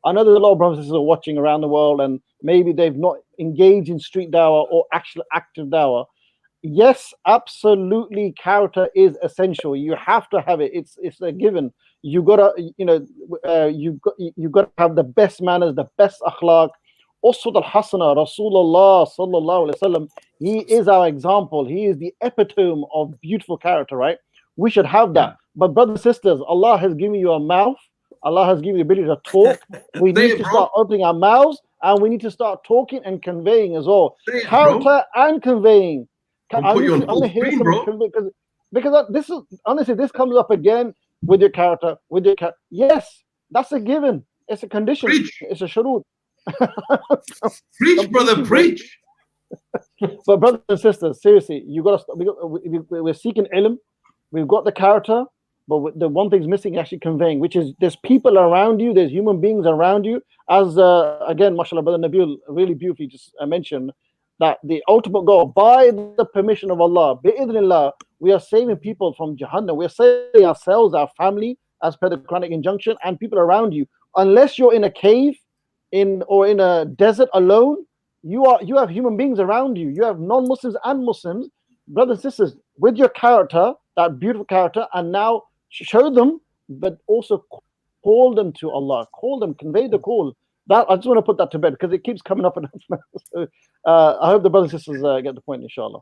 I know there's a lot of brothers and sisters are watching around the world, and maybe they've not engaged in street dawah or actual active dawah. Yes, absolutely, character is essential. You have to have it. It's a given. You gotta, you gotta have the best manners, the best akhlaq. Uswat al-Hasana, Rasulullah sallallahu alaihi wasallam. He is our example. He is the epitome of beautiful character, right? We should have that. But brothers and sisters, Allah has given you a mouth. Allah has given you the ability to talk. We need to start opening our mouths, and we need to start talking and conveying as well. Character and conveying. I'm going to hear something because this is honestly, this comes up again with your character. Yes, that's a given. It's a condition. It's a shurut. Preach, brother, preach. But brothers and sisters, seriously, you got to. We're seeking ilm. We've got the character, but the one thing's missing actually conveying, which is there's people around you, there's human beings around you. As again, mashallah, brother Nabeel really beautifully just mentioned that the ultimate goal, by the permission of Allah, bi'idhnillah, we are saving people from Jahannam. We're saving ourselves, our family, as per the Quranic injunction, and people around you. Unless you're in a cave, or in a desert alone, you have human beings around you. You have non-Muslims and Muslims, brothers and sisters, with your character, that beautiful character, and now show them, but also call them to Allah. Call them, convey the call. That I just want to put that to bed because it keeps coming up. So, I hope the brothers and sisters get the point, inshallah.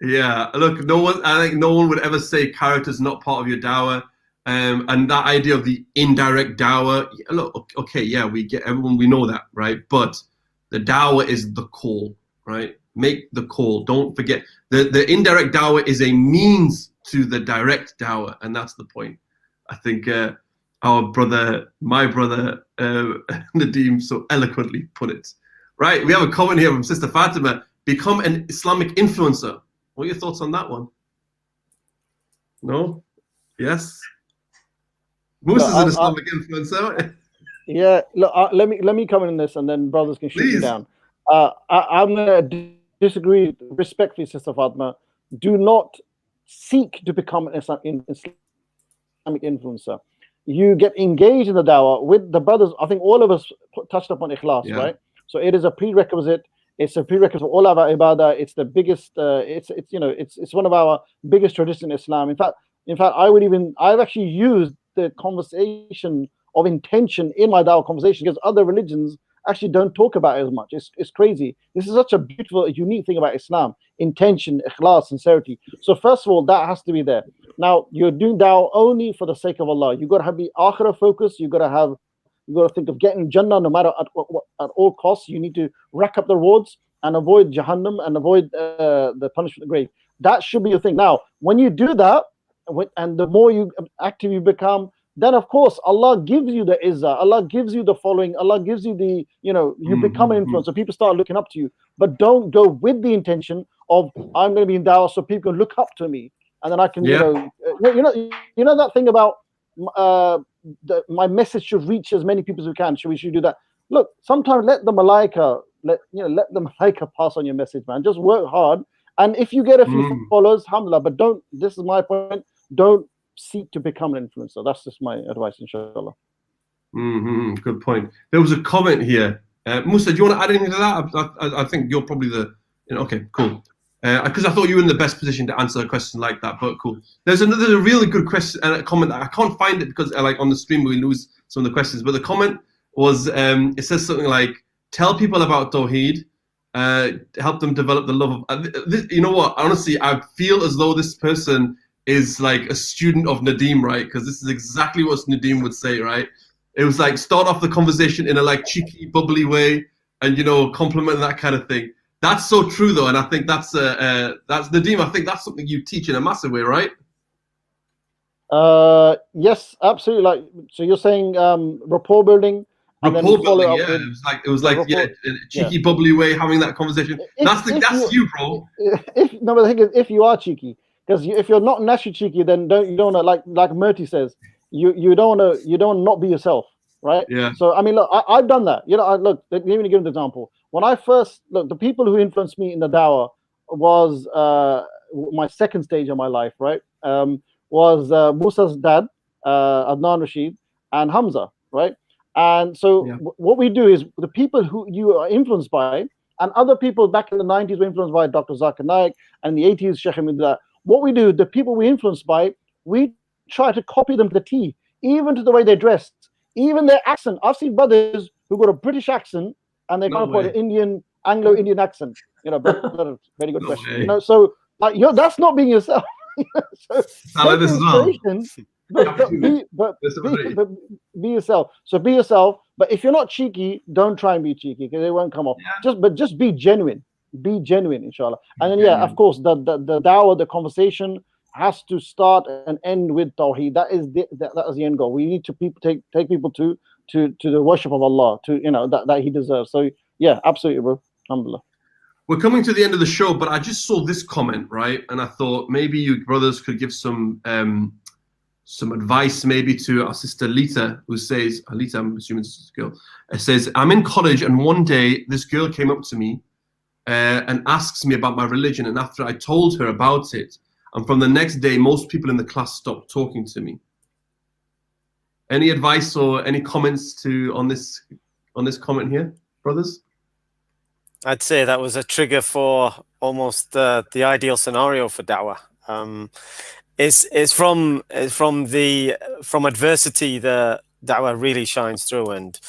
Yeah, look, I think no one would ever say character is not part of your dawah. And that idea of the indirect dawah, look, okay, yeah, we know that, right? But the dawah is the call, right? Make the call. Don't forget the indirect dawah is a means to the direct dawah, and that's the point. I think my brother Nadeem so eloquently put it. Right, we have a comment here from Sister Fatima. Become an Islamic influencer. What are your thoughts on that one? No? Yes? Musa is an Islamic influencer. Yeah, look, let me comment on this, and then brothers can shoot me down. I'm going to disagree respectfully, Sister Fatima. Do not seek to become an Islamic influencer. You get engaged in the dawah with the brothers. I think all of us touched upon ikhlas, right? So it is a prerequisite. It's a prerequisite for all of our ibadah. It's the biggest. It's one of our biggest traditions in Islam. In fact, I've actually used the conversation of intention in my dawah conversation because other religions actually don't talk about it as much. It's crazy. This is such a beautiful, unique thing about Islam: intention, ikhlas, sincerity. So first of all, that has to be there. Now you're doing dawah only for the sake of Allah. You got to have the akhirah focus. You got to think of getting Jannah no matter at all costs. You need to rack up the rewards and avoid Jahannam and avoid the punishment of the grave. That should be your thing. Now, when you do that, and the more active you become, then of course Allah gives you the izzah, Allah gives you the following, Allah gives you the, you become an influencer. People start looking up to you. But don't go with the intention of I'm going to be in dawah so people can look up to me, and then I can, you know that thing about my message should reach as many people as we can. Should we do that? Look, sometimes let the malaika pass on your message, man. Just work hard, and if you get a few followers, alhamdulillah. But don't. This is my point. Don't seek to become an influencer. That's just my advice, inshallah. Good point. There was a comment here. Musa, do you want to add anything to that? I think you're probably okay, cool. Because I thought you were in the best position to answer a question like that, but cool. There's a really good question and a comment that I can't find it because on the stream we lose some of the questions. But the comment was, it says something like, "Tell people about Tawheed, help them develop the love of." You know what? Honestly, I feel as though this person is like a student of Nadeem, right? Because this is exactly what Nadeem would say, right? It was like start off the conversation in a cheeky, bubbly way, and compliment that kind of thing. That's so true, though, and I think that's Nadeem. I think that's something you teach in a massive way, right? Yes, absolutely. So you're saying rapport building. Rapport building, yeah. It was like in a cheeky, bubbly way, having that conversation. That's you, bro. But the thing is, if you are cheeky, because if you're not naturally cheeky, then you don't want to, like Murti says, you don't want to not be yourself, right? Yeah. So I mean, look, I've done that. Let me give an example. When I first the people who influenced me in the dawah was my second stage of my life, right? Was Musa's dad, Adnan Rashid, and Hamza, right? And so what we do is the people who you are influenced by, and other people back in the 90s were influenced by Dr. Zakir Naik, and in the 80s, Sheikh Hamidullah. What we do, the people we influenced by, we try to copy them to the T, even to the way they dressed, even their accent. I've seen brothers who got a British accent and they No can't put way. an Anglo-Indian accent. But very good No question. way. So that's not being yourself. So I like take this as well. inspiration, but This is great. be yourself. So be yourself. But if you're not cheeky, don't try and be cheeky because it won't come off. Yeah. Just be genuine. Be genuine, inshallah. And then Genuine. of course, the dawah, the conversation has to start and end with tawheed. That is the end goal. We need to take people to the worship of Allah, to that He deserves. So yeah, absolutely, bro. Alhamdulillah. We're coming to the end of the show, but I just saw this comment, right? And I thought maybe you brothers could give some advice maybe to our sister Lita, who says, Lita, I'm assuming this girl, says, I'm in college and one day this girl came up to me and asks me about my religion. And after I told her about it, and from the next day, most people in the class stopped talking to me. Any advice or any comments on this comment here, brothers? I'd say that was a trigger for almost the ideal scenario for da'wah. It's from adversity that da'wah really shines through. And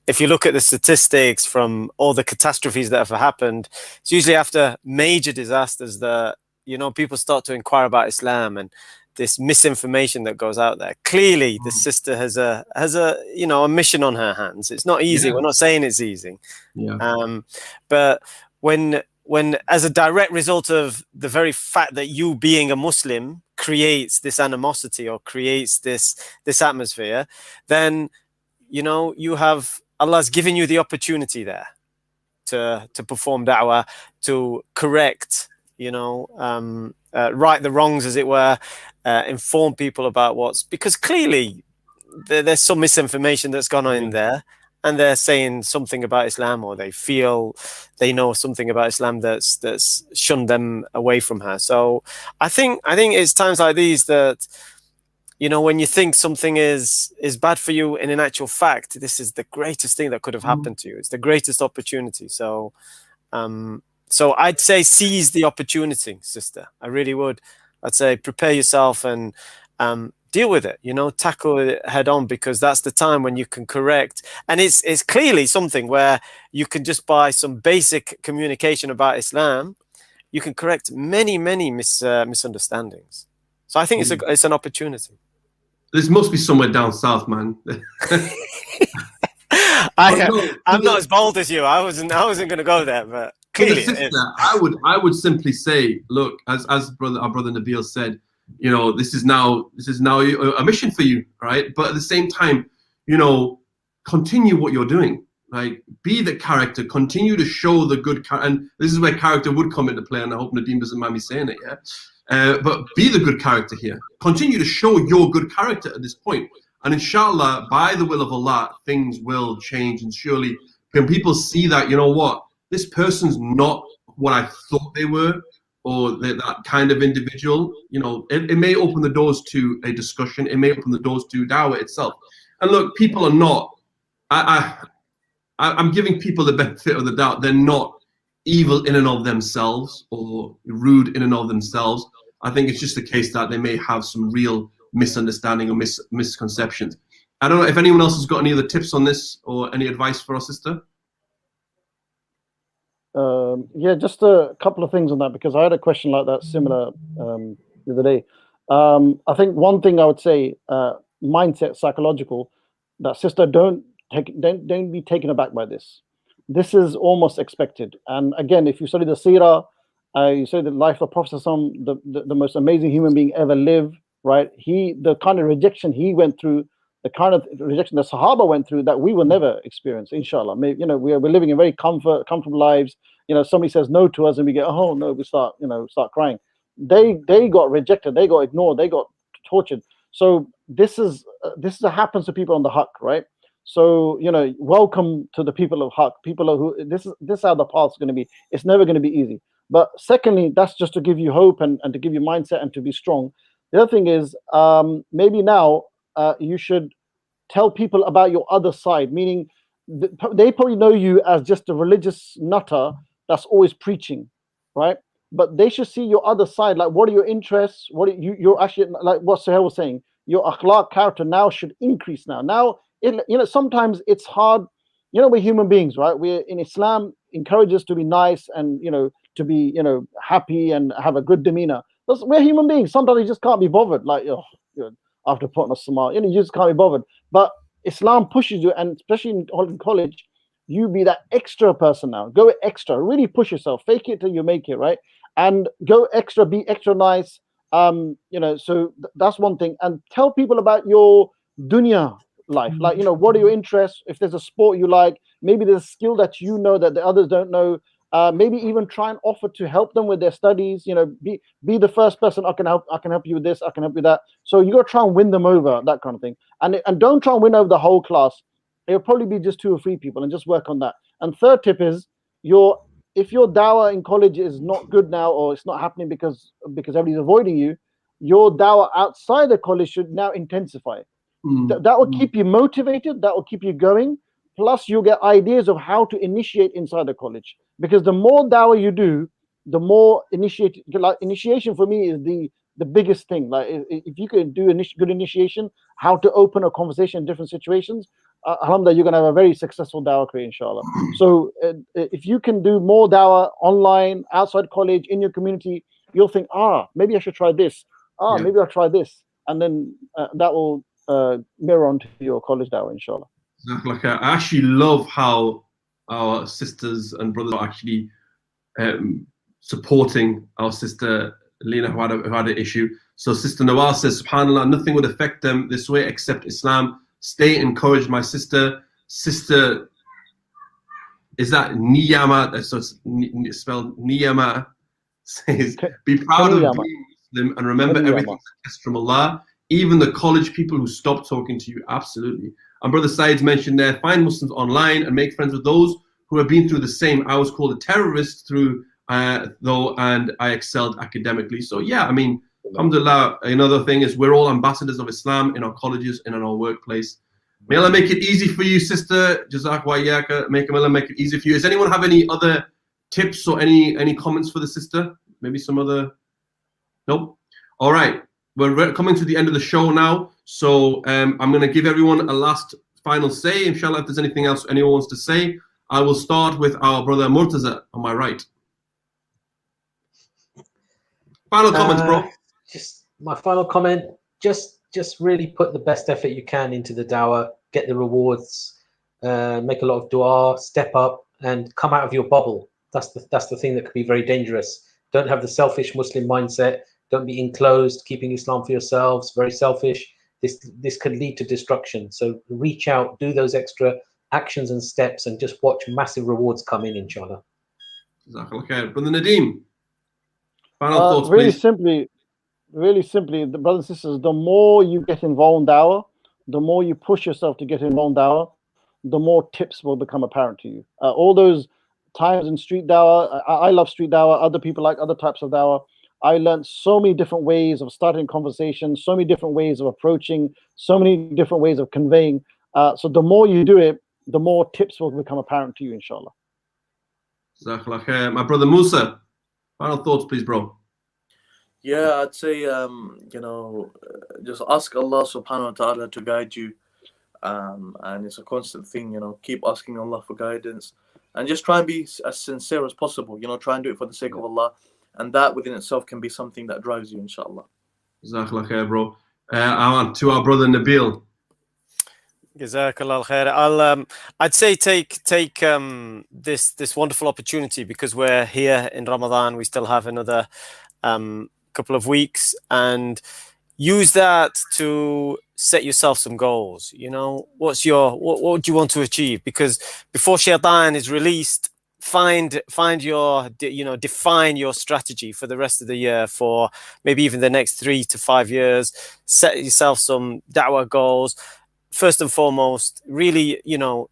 if you look at the statistics from all the catastrophes that have happened, it's usually after major disasters that people start to inquire about Islam, and this misinformation that goes out there. Clearly, the sister has a a mission on her hands. It's not easy. Yeah. We're not saying it's easy. Yeah. But when as a direct result of the very fact that you being a Muslim creates this animosity or creates this atmosphere, then you have Allah's given you the opportunity there to perform da'wah, to correct, right the wrongs, as it were, inform people about because clearly there's some misinformation that's gone on in there, and they're saying something about Islam, or they feel they know something about Islam that's shunned them away from her. So I think it's times like these that when you think something is bad for you, and in actual fact this is the greatest thing that could have happened to you. It's the greatest opportunity. So I'd say seize the opportunity, sister. I really would. I'd say prepare yourself and deal with it, tackle it head on, because that's the time when you can correct. And it's clearly something where you can, just by some basic communication about Islam, you can correct many misunderstandings. So I think it's an opportunity. This must be somewhere down south, man. I'm not as bold as you. I wasn't going to go there, but clearly sister, I would simply say, look, as our brother Nabeel said, this is now a mission for you, right? But at the same time, continue what you're doing. Like, be the character, continue to show the good character. And this is where character would come into play, and I hope Nadeem doesn't mind me saying it, yeah? But be the good character here. Continue to show your good character at this point. And inshallah, by the will of Allah, things will change. And surely, when people see that, this person's not what I thought they were, or that kind of individual, it may open the doors to a discussion. It may open the doors to dawah itself. And look, people are not, I'm giving people the benefit of the doubt. They're not evil in and of themselves or rude in and of themselves. I think it's just the case that they may have some real misunderstanding or misconceptions. I don't know if anyone else has got any other tips on this or any advice for our sister. Yeah, just a couple of things on that, because I had a question like that similar the other day. I think one thing I would say, mindset, psychological, that sister, don't be taken aback by this. This is almost expected. And again, if you study the seerah, you study the life of the Prophet, the most amazing human being ever lived, right? The kind of rejection he went through, the kind of rejection the Sahaba went through, that we will never experience, inshallah. Maybe, we're living in very comfortable lives. Somebody says no to us and we get, oh no, we start crying. They got rejected, they got ignored, they got tortured. So this happens to people on the haqq, right? So welcome to the people of haqq, people who this is how the path's going to be. It's never going to be easy. But secondly, that's just to give you hope and to give you mindset and to be strong. The other thing is, maybe now you should tell people about your other side, meaning they probably know you as just a religious nutter that's always preaching, right? But they should see your other side. Like, what are your interests? You're actually, like what Sohail was saying, your akhlaq, character now should increase now. Now, sometimes it's hard we're human beings, right? We're in Islam, encourages us to be nice and, to be, happy and have a good demeanor. We're human beings. Sometimes you just can't be bothered. Like, after putting a smile, you just can't be bothered. But Islam pushes you, and especially in college, you be that extra person now. Go extra, really push yourself. Fake it till you make it, right? And go extra, be extra nice. So that's one thing. And tell people about your dunya life. Like, what are your interests? If there's a sport you like, maybe there's a skill that you know that the others don't know. Maybe even try and offer to help them with their studies. Be the first person. I can help you with this. I can help you with that. So you got to try and win them over, that kind of thing. And don't try and win over the whole class. It'll probably be just 2 or 3 people, and just work on that. And third tip is if your dawah in college is not good now, or it's not happening because everybody's avoiding you, your dawah outside the college should now intensify. That will keep you motivated. That will keep you going. Plus, you'll get ideas of how to initiate inside the college. Because the more dawah you do, the more initiation for me is the biggest thing. Like, if you could do good initiation, how to open a conversation in different situations, alhamdulillah, you're going to have a very successful dawah career, inshallah. So if you can do more dawah online, outside college, in your community, you'll think, maybe I should try this. Maybe I'll try this. And then that will mirror onto your college dawah, inshallah. Like, I actually love how our sisters and brothers are actually supporting our sister Lena, who had an issue. So Sister Nawal says, SubhanAllah, nothing would affect them this way except Islam. Stay encouraged, my sister. Sister, is that Niyama? So it's spelled Niyama. Says, be proud of being Muslim and remember everything's a test from Allah. Even the college people who stop talking to you, absolutely. And Brother Said's mentioned there, find Muslims online and make friends with those who have been through the same. I was called a terrorist through though, and I excelled academically. So yeah, I mean, alhamdulillah, another thing is we're all ambassadors of Islam in our colleges and in our workplace. May Allah make it easy for you, sister. Jazak wa iyaka. May Allah make it easy for you. Does anyone have any other tips or any comments for the sister? Maybe some other? Nope. All right. We're coming to the end of the show now. So I'm going to give everyone a last final say. Inshallah, if there's anything else anyone wants to say, I will start with our brother Murtaza on my right. Final comments, bro. Just my final comment. Just really put the best effort you can into the dawah. Get the rewards. Make a lot of dua. Step up and come out of your bubble. That's the thing that could be very dangerous. Don't have the selfish Muslim mindset. Don't be enclosed, keeping Islam for yourselves. Very selfish. This could lead to destruction. So reach out, do those extra actions and steps, and just watch massive rewards come in, inshallah. Okay, Brother Nadeem. Final thoughts, really please. Really simply, the brothers and sisters, the more you get involved in dawah, the more you push yourself to get involved in dawah, the more tips will become apparent to you. All those times in street dawah, I love street dawah. Other people like other types of dawah. I learned so many different ways of starting conversations, so many different ways of approaching, so many different ways of conveying. So the more you do it, the more tips will become apparent to you, inshallah. My brother Musa, final thoughts, please, bro. Yeah, I'd say, just ask Allah subhanahu wa ta'ala to guide you. And it's a constant thing, keep asking Allah for guidance. And just try and be as sincere as possible, try and do it for the sake of Allah. And that within itself can be something that drives you, inshallah. Jazakallah khair, bro. To our brother Nabeel. Jazakallah khair. I'd say take this wonderful opportunity, because we're here in Ramadan. We still have another couple of weeks, and use that to set yourself some goals. What do you want to achieve? Because before Shaitan is released, find your define your strategy for the rest of the year, for maybe even the next 3 to 5 years. Set yourself some da'wah goals. First and foremost, really,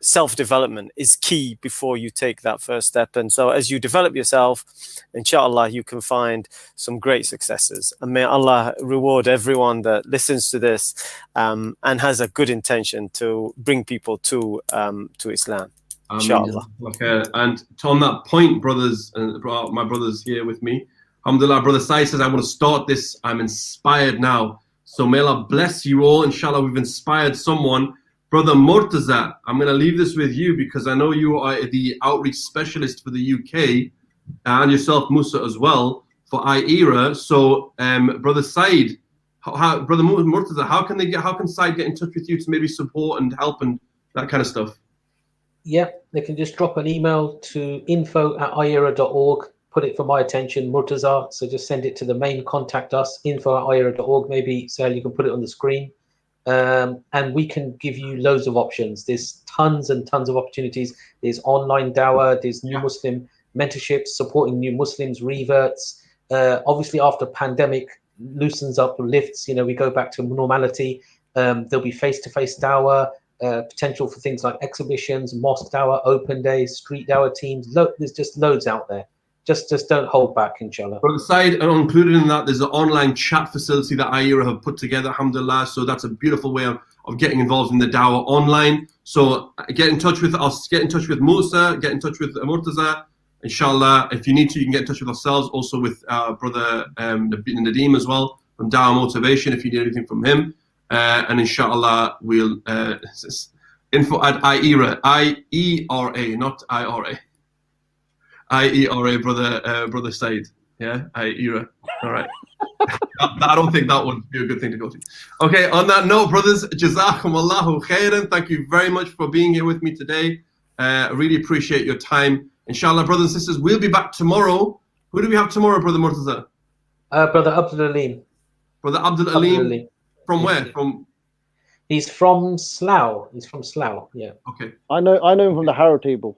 self-development is key before you take that first step. And so as you develop yourself, inshallah, you can find some great successes. And may Allah reward everyone that listens to this and has a good intention to bring people to Islam. Inshallah. Okay. And on that point, brothers and my brothers here with me, alhamdulillah, brother Sai says, I want to start this. I'm inspired now. So may Allah bless you all. Inshallah, we've inspired someone. Brother Murtaza, I'm going to leave this with you because I know you are the outreach specialist for the UK and yourself, Musa, as well for IERA. So, Brother Said, Brother Murtaza, how can Said get in touch with you to maybe support and help and that kind of stuff? Yeah, they can just drop an email to info@iera.org. Put it for my attention, Murtaza. So just send it to the main contact us, info@iera.org. Maybe, Sohail, you can put it on the screen. And we can give you loads of options. There's tons and tons of opportunities. There's online dawah, there's new Muslim mentorships, supporting new Muslims, reverts. Obviously, after pandemic loosens up, lifts, we go back to normality. There'll be face-to-face dawah, potential for things like exhibitions, mosque dawah, open days, street dawah teams. There's just loads out there. Just don't hold back, inshallah. Brother Said, included in that, there's an online chat facility that IERA have put together, alhamdulillah. So that's a beautiful way of getting involved in the dawah online. So get in touch with us, get in touch with Musa, get in touch with Murtaza. Inshallah, if you need to, you can get in touch with ourselves, also with Brother Nadeem as well, from Dawah Motivation, if you need anything from him. And inshallah, we'll info@IERA, IERA, not IRA. IERA, brother Said. Yeah, IERA. All right. I don't think that would be a good thing to go to. Okay, on that note, brothers, Jazakumullahu khairan. Thank you very much for being here with me today. I really appreciate your time. Inshallah, brothers and sisters, we'll be back tomorrow. Who do we have tomorrow, Brother Murtaza? Brother Abdul Alim. Brother Abdul Alim. From where? He's from Slough. Yeah. Okay. I know him from the Harrow table.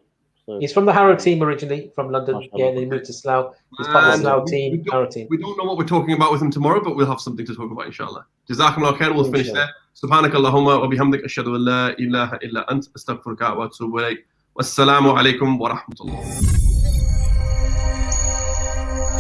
So. He's from the Harrow team originally, from London. Yeah, and then he moved to Slough. He's part of the Slough team, Harrow team. We don't know what we're talking about with him tomorrow, but we'll have something to talk about, inshallah. Jazakumullah khair. We'll finish there. Subhanakallahumma wa bihamdik ashhadu an la ilaha illa ant astaghfiruka wa atubu ilayk. Wassalamu alaikum wa rahmatullah.